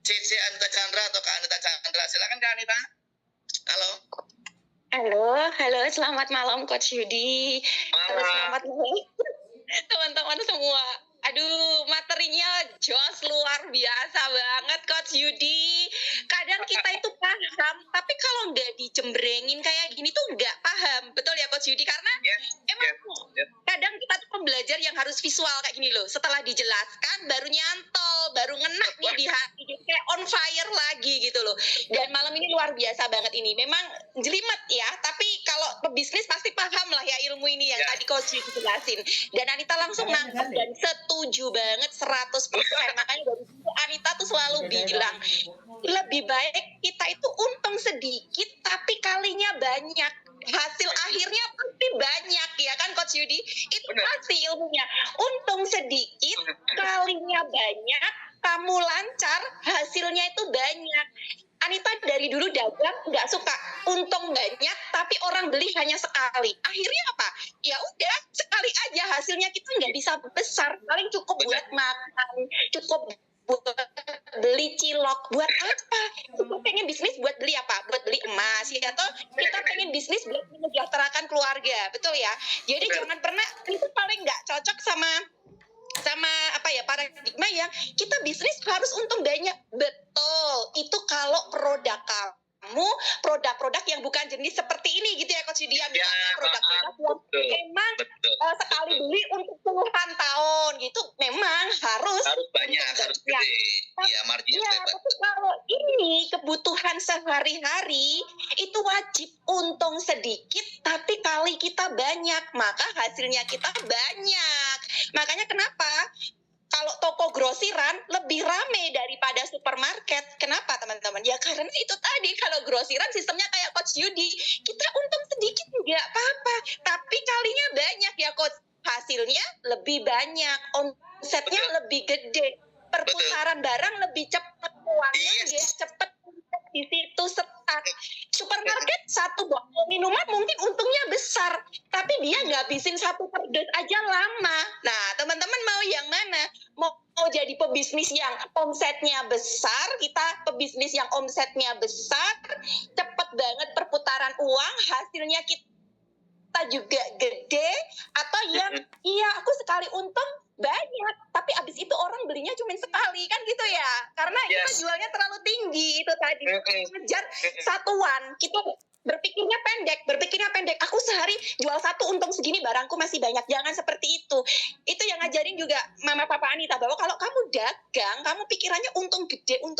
CC Anita Chandra atau Kak Anita Chandra. Silakan Kak Anita. Halo. Halo, selamat malam Coach Yudi. Terus selamat malam teman-teman semua. Aduh, materinya jos luar biasa banget Coach Yudi. Kadang kita itu paham, tapi kalau nggak dicembrengin kayak gini tuh nggak paham. Betul ya Coach Yudi? Karena emang kadang kita tuh pembelajar yang harus visual kayak gini loh. Setelah dijelaskan baru nyantol, baru ngena nih di hati. Jadi kayak on fire lagi gitu loh. Dan malam ini luar biasa banget ini. Memang jelimet ya, tapi kalau pebisnis pasti paham lah ya ilmu ini yang tadi Coach Yudi jelasin. Dan Anita langsung nangkep dan setuju banget 100%. Makanya dari dulu Anita tuh selalu bilang lebih baik kita itu untung sedikit tapi kalinya banyak. Hasil akhirnya pasti banyak ya kan Coach Yudi? Itu pasti ilmunya. Untung sedikit, kalinya banyak, kamu lancar, hasilnya itu banyak. Anita dari dulu dagang nggak suka untung banyak tapi orang beli hanya sekali. Akhirnya apa? Ya udah sekali aja, hasilnya kita nggak bisa besar, paling cukup buat makan, cukup buat beli cilok. Buat apa? Kita pengen bisnis buat beli apa? Buat beli emas ya, atau kita pengen bisnis buat menyejahterakan keluarga, betul ya? Jadi jangan pernah, itu paling nggak cocok sama apa ya, paradigma yang kita bisnis harus untung banyak. Betul, itu kalau produk kamu produk-produk yang bukan jenis seperti ini gitu ya Coach Yudi. Misalnya produk-produk yang memang sekali beli untuk puluhan tahun gitu, memang harus banyak, harus gede. Ya, marginnya lebar. Tapi kalau ini kebutuhan sehari-hari itu wajib untung sedikit tapi kali kita banyak, maka hasilnya kita banyak. Makanya kenapa kalau toko grosiran lebih rame daripada supermarket. Kenapa teman-teman? Ya karena itu tadi, kalau grosiran sistemnya kayak Coach Yudi, kita untung sedikit nggak apa-apa, tapi kalinya banyak ya Coach. Hasilnya lebih banyak, omsetnya lebih gede, perputaran barang lebih cepat, uangnya cepat di situ setak. Supermarket satu botol minuman mungkin untungnya besar, tapi dia ngabisin 1 kardus aja lama. Nah, teman-teman mau yang mana? Mau jadi pebisnis yang omsetnya besar, kita pebisnis yang omsetnya besar, cepet banget perputaran uang, hasilnya kita juga gede, atau yang iya aku sekali untung banyak, tapi abis itu orang belinya cuma sekali, kan gitu ya, karena kita jualnya terlalu tinggi itu tadi, ngejar satuan, kita berpikirnya pendek, aku sehari jual 1 untung segini, barangku masih banyak. Jangan seperti itu yang ngajarin juga mama papa Anita, bahwa kalau kamu dagang, kamu pikirannya untung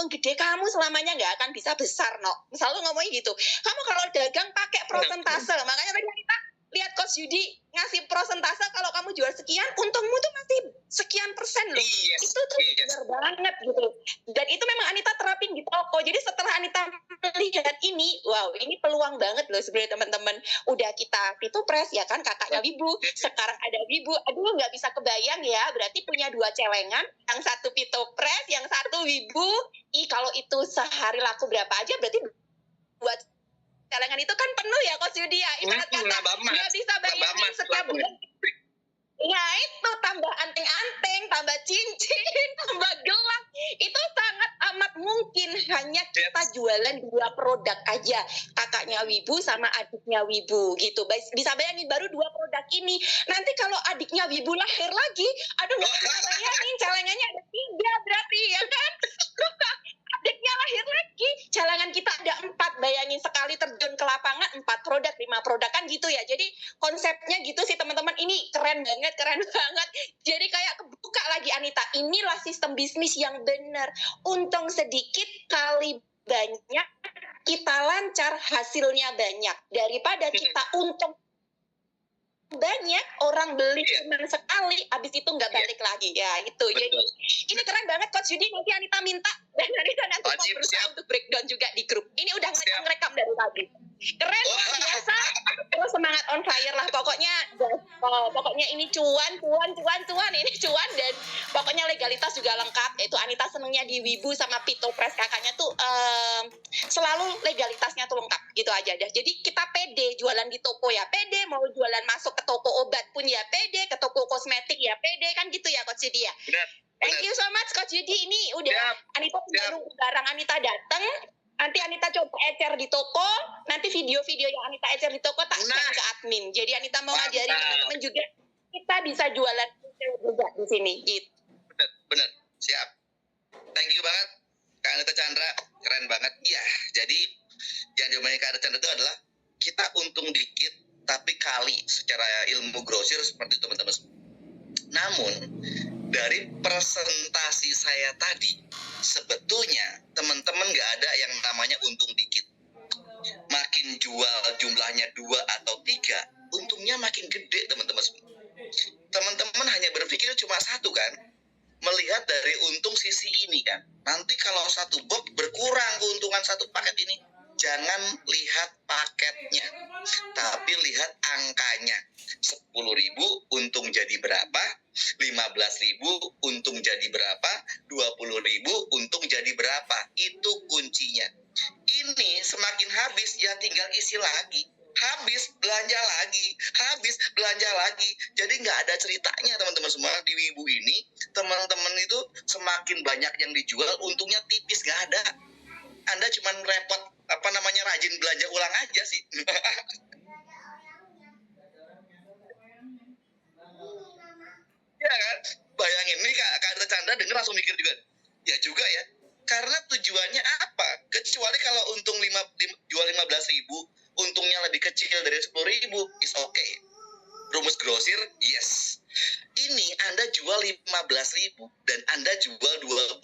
gede, kamu selamanya nggak akan bisa besar, no. Selalu ngomongin gitu, kamu kalau dagang pakai prosentase, makanya tadi Anita lihat Coach Yudi ngasih prosentase, kalau kamu jual sekian, untungmu tuh masih sekian persen loh. Itu tuh benar banget gitu. Dan itu memang Anita terapin di toko. Jadi setelah Anita melihat ini, wow, ini peluang banget loh sebenarnya teman-teman. Udah kita Fitopres ya kan, kakaknya Wibu, sekarang ada Wibu. Aduh, nggak bisa kebayang ya, berarti punya 2 celengan, yang satu Fitopres, yang satu Wibu. Kalau itu sehari laku berapa aja, berarti buat celengan itu kan penuh ya Coach Yudi ya, ibarat kata nggak bisa bayangin setiap bulan Ya itu tambah anteng-anteng, tambah cincin, tambah gelang. Itu sangat amat mungkin hanya kita jualan 2 produk aja. Kakaknya Wibu sama adiknya Wibu gitu. Bisa bayangin baru 2 produk ini. Nanti kalau adiknya Wibu lahir lagi, aduh nggak bisa bayangin celengannya ada 3 berarti ya kan? Adiknya lahir lagi, celengan kita ada 4. Bayangin sekali terjun ke lapangan 4 produk, 5 produk kan gitu ya. Jadi konsepnya gitu sih teman-teman. Ini keren banget, keren banget. Jadi kayak kebuka lagi Anita. Inilah sistem bisnis yang benar. Untung sedikit kali banyak, kita lancar, hasilnya banyak. Daripada kita untung banyak, orang beli cuma sekali, abis itu nggak balik lagi ya itu. Betul. Jadi ini keren banget Coach Yudi. Nanti Anita minta dan Anita nanti Wajib, berusaha siap. untuk breakdown juga di grup. Ini udah Siap. ngerekam dari tadi. Keren, luar biasa. Terus semangat on fire lah pokoknya. Pokoknya ini cuan ini cuan, dan pokoknya legalitas juga lengkap. Itu Anita senengnya di Wibu sama Pito Press kakaknya tuh selalu legalitasnya tuh lengkap gitu aja dah. Jadi kita pede jualan di toko ya pede, mau jualan masuk ke toko obat pun ya pede, ke toko kosmetik ya pede, kan gitu ya Coach Yudi ya. Benar. Thank you so much Coach Yudi. Ini udah Siap. Anita tinggal nunggu barang Anita datang. Nanti Anita coba ecer di toko. Nanti video-video yang Anita ecer di toko tak share ke admin. Jadi Anita mau ngajarin teman-teman juga kita bisa jualan juga di sini gitu. Bener. Siap. Thank you banget Kak Anita Chandra, keren banget. Iya, jadi yang diomelin Kak Anita Chandra itu adalah kita untung dikit tapi kali secara ilmu grosir seperti itu teman-teman. Namun dari presentasi saya tadi, sebetulnya teman-teman nggak ada yang namanya untung dikit. Makin jual jumlahnya 2 atau 3, untungnya makin gede teman-teman. Teman-teman hanya berpikir cuma satu kan, melihat dari untung sisi ini kan. Nanti kalau satu box berkurang keuntungan satu paket ini, jangan lihat paketnya, tapi lihat angkanya. 10.000 untung jadi berapa, 15.000 untung jadi berapa, 20.000 untung jadi berapa. Itu kuncinya. Ini semakin habis ya tinggal isi lagi. Habis belanja lagi. Jadi nggak ada ceritanya teman-teman semua. Di Wibu ini teman-teman itu semakin banyak yang dijual, untungnya tipis, nggak ada. Anda cuma repot rajin belanja ulang aja sih. Ya kan? Bayangin nih Kak Anita Chandra denger langsung mikir juga. Ya juga ya. Karena tujuannya apa? Kecuali kalau untung jual 15.000, untungnya lebih kecil dari 10.000, is okay. Rumus grosir, yes. Ini Anda jual 15.000 dan Anda jual 20.000.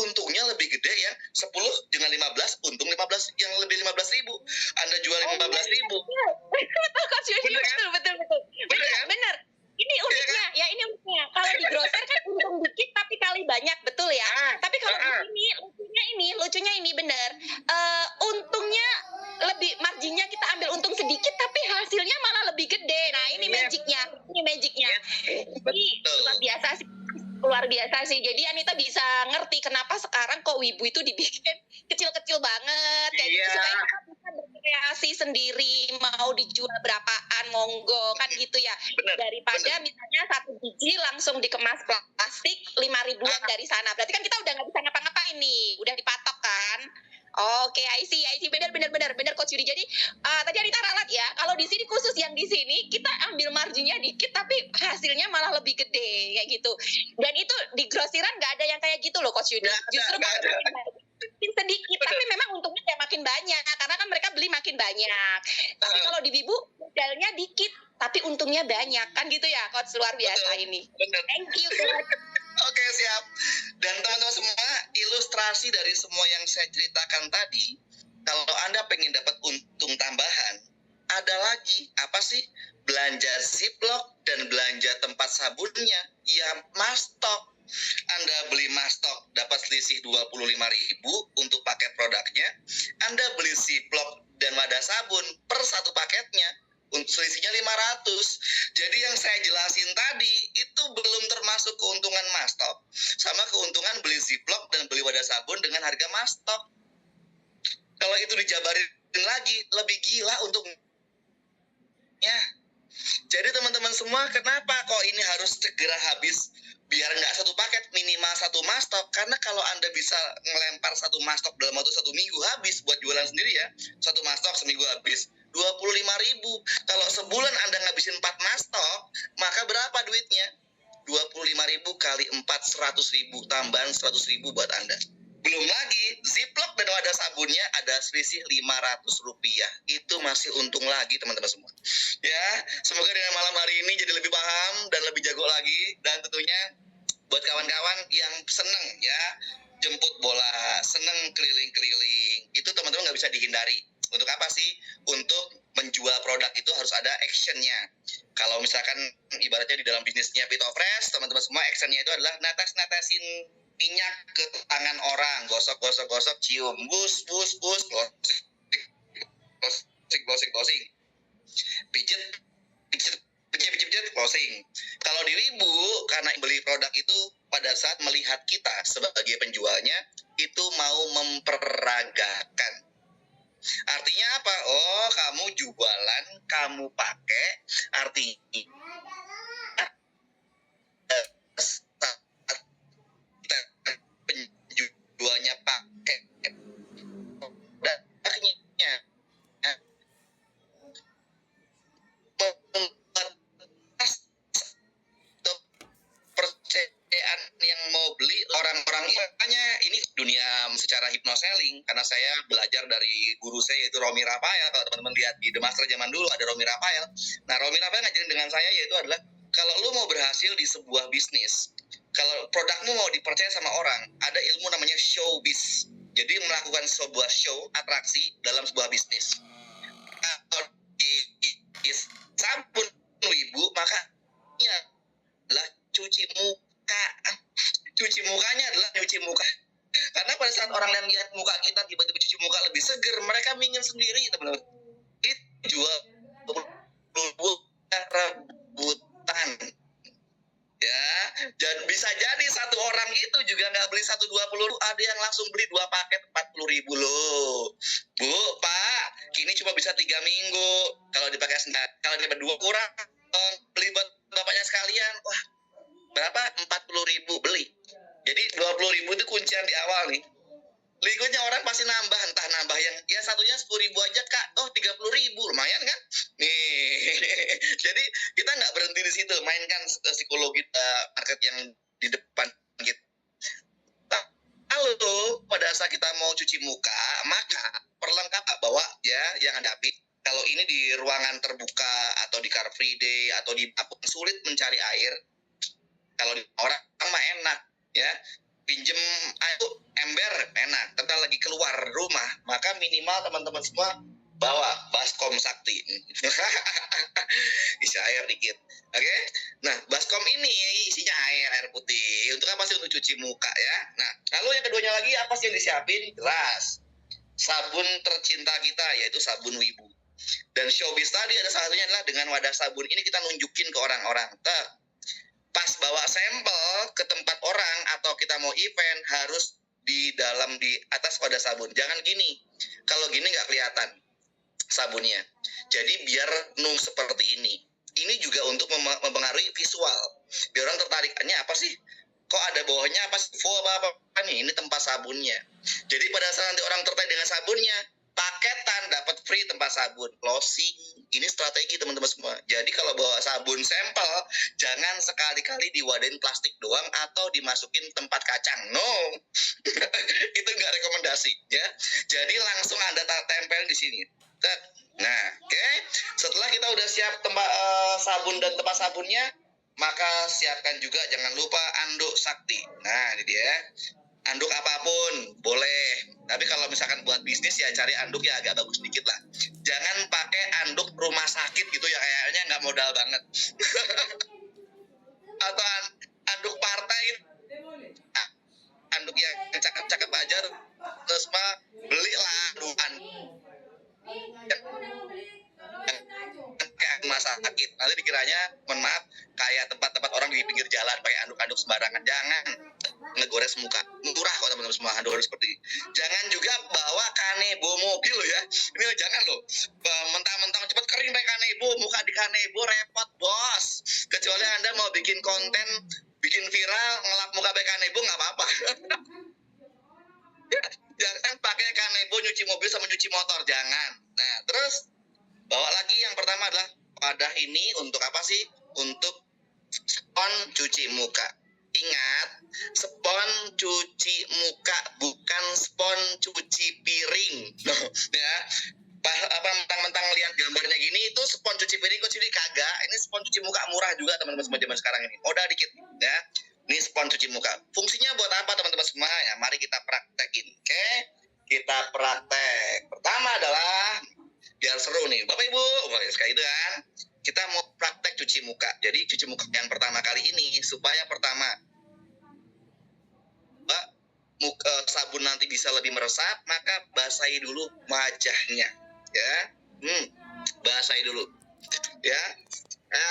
Untungnya lebih gede ya. 10 dengan 15, untung 15 yang lebih 15.000. Anda jual 15.000. Betul Coach Yudi, betul. Bener. Ini uniknya, ya ini uniknya. Kalau di grosir kan untung dikit tapi kali banyak, betul ya. Tapi kalau di sini lucunya ini bener. Untungnya lebih, marginnya kita ambil untung sedikit tapi hasilnya malah lebih gede. Nah ini magicnya. Ini luar biasa sih. Jadi Anita bisa ngerti kenapa sekarang kok Wibu itu dibikin kecil-kecil banget kayak gitu, supaya kita bisa berkreasi sendiri, mau dijual berapaan monggo kan gitu ya. Daripada misalnya 1 biji langsung dikemas plastik 5.000 dari sana, berarti kan kita udah nggak bisa ngapa-ngapain nih, udah dipatok kan. Oke, I see, benar Coach Yudi. Jadi tadi Anita ralat ya, kalau di sini khusus yang di sini kita ambil marginnya dikit tapi hasilnya malah lebih gede kayak gitu. Dan itu di grosiran nggak ada yang kayak gitu loh Coach Yudi. Justru makin sedikit, tapi memang untungnya kayak makin banyak karena kan mereka beli makin banyak. Tapi kalau di Wibu modalnya dikit tapi untungnya banyak kan gitu ya Coach, luar biasa ini. Thank you Coach. Oke, siap. Dan teman-teman semua, ilustrasi dari semua yang saya ceritakan tadi, kalau Anda pengen dapat untung tambahan, ada lagi, apa sih? Belanja ziplock dan belanja tempat sabunnya, ya mastok. Anda beli mastok dapat selisih 25.000 untuk paket produknya. Anda beli ziplock dan wadah sabun per satu paketnya, selisihnya 500. Jadi yang saya jelasin tadi itu belum termasuk keuntungan mastok sama keuntungan beli ziplock dan beli wadah sabun dengan harga mastok. Kalau itu dijabarin lagi lebih gila untungnya. Jadi teman-teman semua, kenapa kok ini harus segera habis? Biar nggak satu paket, minimal satu mastok. Karena kalau Anda bisa ngelempar satu mastok dalam waktu 1 minggu habis buat jualan sendiri ya. Satu mastok seminggu habis 25.000. Kalau sebulan Anda ngabisin 4 mastok, maka berapa duitnya? 25.000 kali 4, 100.000. Tambahan 100.000 buat Anda. Belum lagi, Ziplock dan wadah sabunnya ada selisih Rp500. Itu masih untung lagi teman-teman semua. Ya, semoga dengan malam hari ini jadi lebih paham dan lebih jago lagi. Dan tentunya buat kawan-kawan yang seneng ya, jemput bola, seneng keliling-keliling. Itu teman-teman nggak bisa dihindari. Untuk apa sih? Untuk menjual produk itu harus ada actionnya. Kalau misalkan ibaratnya di dalam bisnisnya Pito Fresh, teman-teman semua actionnya itu adalah netes-netesin minyak ke tangan orang, gosok, cium, bus, closing, pijet, closing. Kalau di Wibu, karena beli produk itu pada saat melihat kita sebagai penjualnya, itu mau memperagakan. Artinya apa? Oh, kamu jualan, kamu pakai, artinya penjualnya pakai produknya, percayaan yang mau beli orang-orang ini dunia secara hypnoselling, karena saya belajar dari guru saya yaitu Romi Rafael. Kalau teman-teman lihat di The Master zaman dulu ada Romi Rafael. Nah, Romi Rafael ngajarin dengan saya yaitu adalah kalau lu mau berhasil di sebuah bisnis, kalau produkmu mau dipercaya sama orang, ada ilmu namanya showbiz. Jadi melakukan sebuah show, atraksi dalam sebuah bisnis. Kalau di sabun Wibu, maka ini adalah cuci muka. Cuci mukanya adalah nyuci muka. Karena pada saat orang lain lihat muka kita tiba-tiba cuci muka lebih seger, mereka ingin sendiri, teman-teman. Itu jual rebutan. Ya, dan bisa jadi satu orang itu juga nggak beli 120.000, ada yang langsung beli 2 paket 40.000 loh. Bu, Pak, kini cuma bisa 3 minggu. Kalau dipakai kalau berdua kurang, beli buat bapaknya sekalian. Wah, berapa? 40.000 beli. Jadi 20.000 itu kuncian di awal nih. Berikutnya orang pasti nambah, entah nambah yang ya satunya 10.000 aja Kak, 30.000 lumayan kan? Nih, jadi kita nggak berhenti di situ, mainkan psikologi market yang di depan gitu. Lalu pada saat kita mau cuci muka, maka perlengkap bawa ya yang hadapi. Kalau ini di ruangan terbuka atau di Car Free Day atau di dapur sulit mencari air. Kalau di orang mah enak ya. Pinjem air ember enak, tapi lagi keluar rumah, maka minimal teman-teman semua bawa baskom sakti. Isi air dikit. Oke? Nah, baskom ini isinya air putih. Untuk apa sih? Untuk cuci muka ya. Nah, lalu yang keduanya lagi apa sih yang disiapin? Jelas. Sabun tercinta kita yaitu sabun Wibu. Dan showbiz tadi ada salah satunya adalah dengan wadah sabun ini kita nunjukin ke orang-orang. Pas bawa sampel ke tempat orang atau kita mau event harus di atas wadah sabun. Jangan gini. Kalau gini nggak kelihatan sabunnya. Jadi biar seperti ini. Ini juga untuk mempengaruhi visual. Biar orang tertarikannya apa sih? Kok ada bawahnya apa? apa nih? Ini tempat sabunnya. Jadi pada saat nanti orang tertarik dengan sabunnya, paketan dapat free tempat sabun, closing. Ini strategi teman-teman semua. Jadi kalau bawa sabun sampel, jangan sekali-kali diwadahin plastik doang atau dimasukin tempat kacang. No, itu nggak rekomendasi ya. Jadi langsung Anda tempel di sini. Nah, oke. Setelah kita udah siap tempat sabun dan tempat sabunnya, maka siapkan juga jangan lupa anduk sakti. Nah, ini dia. Anduk apapun boleh, tapi kalau misalkan buat bisnis ya cari anduk ya agak bagus dikit lah. Jangan pakai anduk rumah sakit gitu ya, kayaknya nggak modal banget. Atau anduk partai, anduk yang cakep-cakep aja, terus mah belilah andukan kayak rumah sakit. Nanti dikiranya, mohon maaf, kayak tempat-tempat orang di pinggir jalan pakai anduk-anduk sembarangan. Jangan ngegores muka. Murah kok teman-teman semua anduk seperti ini. Jangan juga bawa kanebo mobil loh ya. Ini jangan loh. Mentang-mentang cepat kering pakai kanebo, muka di kanebo repot bos. Kecuali Anda mau bikin konten, bikin viral, ngelap muka pakai kanebo nggak apa-apa. Jangan pakai kanebo nyuci mobil sama nyuci motor, jangan. Nah, terus bawa lagi yang pertama adalah wadah ini untuk apa sih? Untuk spon cuci muka. Ingat, spon cuci muka bukan spon cuci piring. Ya. Apa mentang-mentang lihat gambarnya gini itu spon cuci piring kok cuci kagak. Ini spon cuci muka murah juga teman-teman semua zaman sekarang ini. Modal dikit ya. Ini spon cuci muka. Fungsinya buat apa teman-teman semua ya? Mari kita praktekin. Oke? Kita praktek. Pertama adalah biar seru nih. Bapak Ibu, kayak itu kan. Kita mau praktek cuci muka. Jadi cuci muka yang pertama kali ini supaya pertama sabun nanti bisa lebih meresap, maka basahi dulu wajahnya. Ya. Basahi dulu. Ya.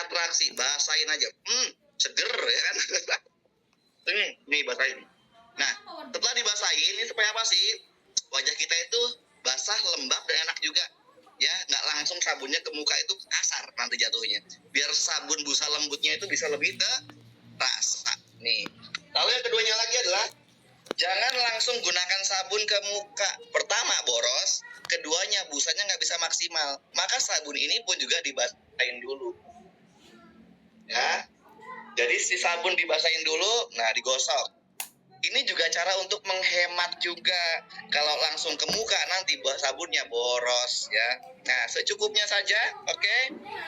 Atraksi, basahin aja. Seger ya kan. Nih basahin. Nah, setelah dibasahin ini supaya apa sih? Wajah kita itu basah, lembab dan enak juga. Ya, nggak langsung sabunnya ke muka itu kasar nanti jatuhnya. Biar sabun busa lembutnya itu bisa lebih terasa. Nih. Lalu yang keduanya lagi adalah jangan langsung gunakan sabun ke muka. Pertama boros, keduanya busanya nggak bisa maksimal. Maka sabun ini pun juga dibasahin dulu. Ya. Jadi si sabun dibasahin dulu, nah digosok. Ini juga cara untuk menghemat juga. Kalau langsung ke muka nanti sabunnya boros ya. Nah, secukupnya saja, oke?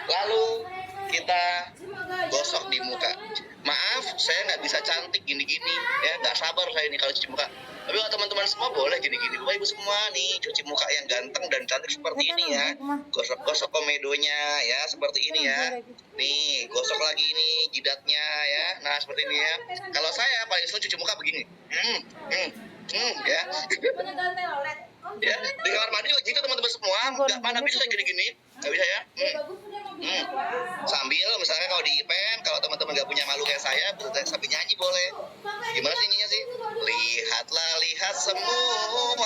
Lalu kita gosok di muka. Maaf, saya nggak bisa cantik gini-gini ya, nggak sabar saya ini kalau cuci muka. Tapi kalau teman-teman semua boleh gini-gini. Bapak Ibu semua nih cuci muka yang ganteng dan cantik seperti ini ya. Gosok-gosok komedonya ya, seperti ini ya. Nih, gosok lagi nih jidatnya ya. Nah, seperti ini ya. Kalau saya paling sering cuci muka begini. Ya. Ya, di kamar mandi juga gitu teman-teman semua. Nggak mana bisa gini-gini. Nggak bisa ya. Sambil misalnya kalau di event, kalau teman-teman nggak punya malu kayak saya, sambil nyanyi boleh. Gimana sih nyanyinya sih? Lihatlah, lihat semua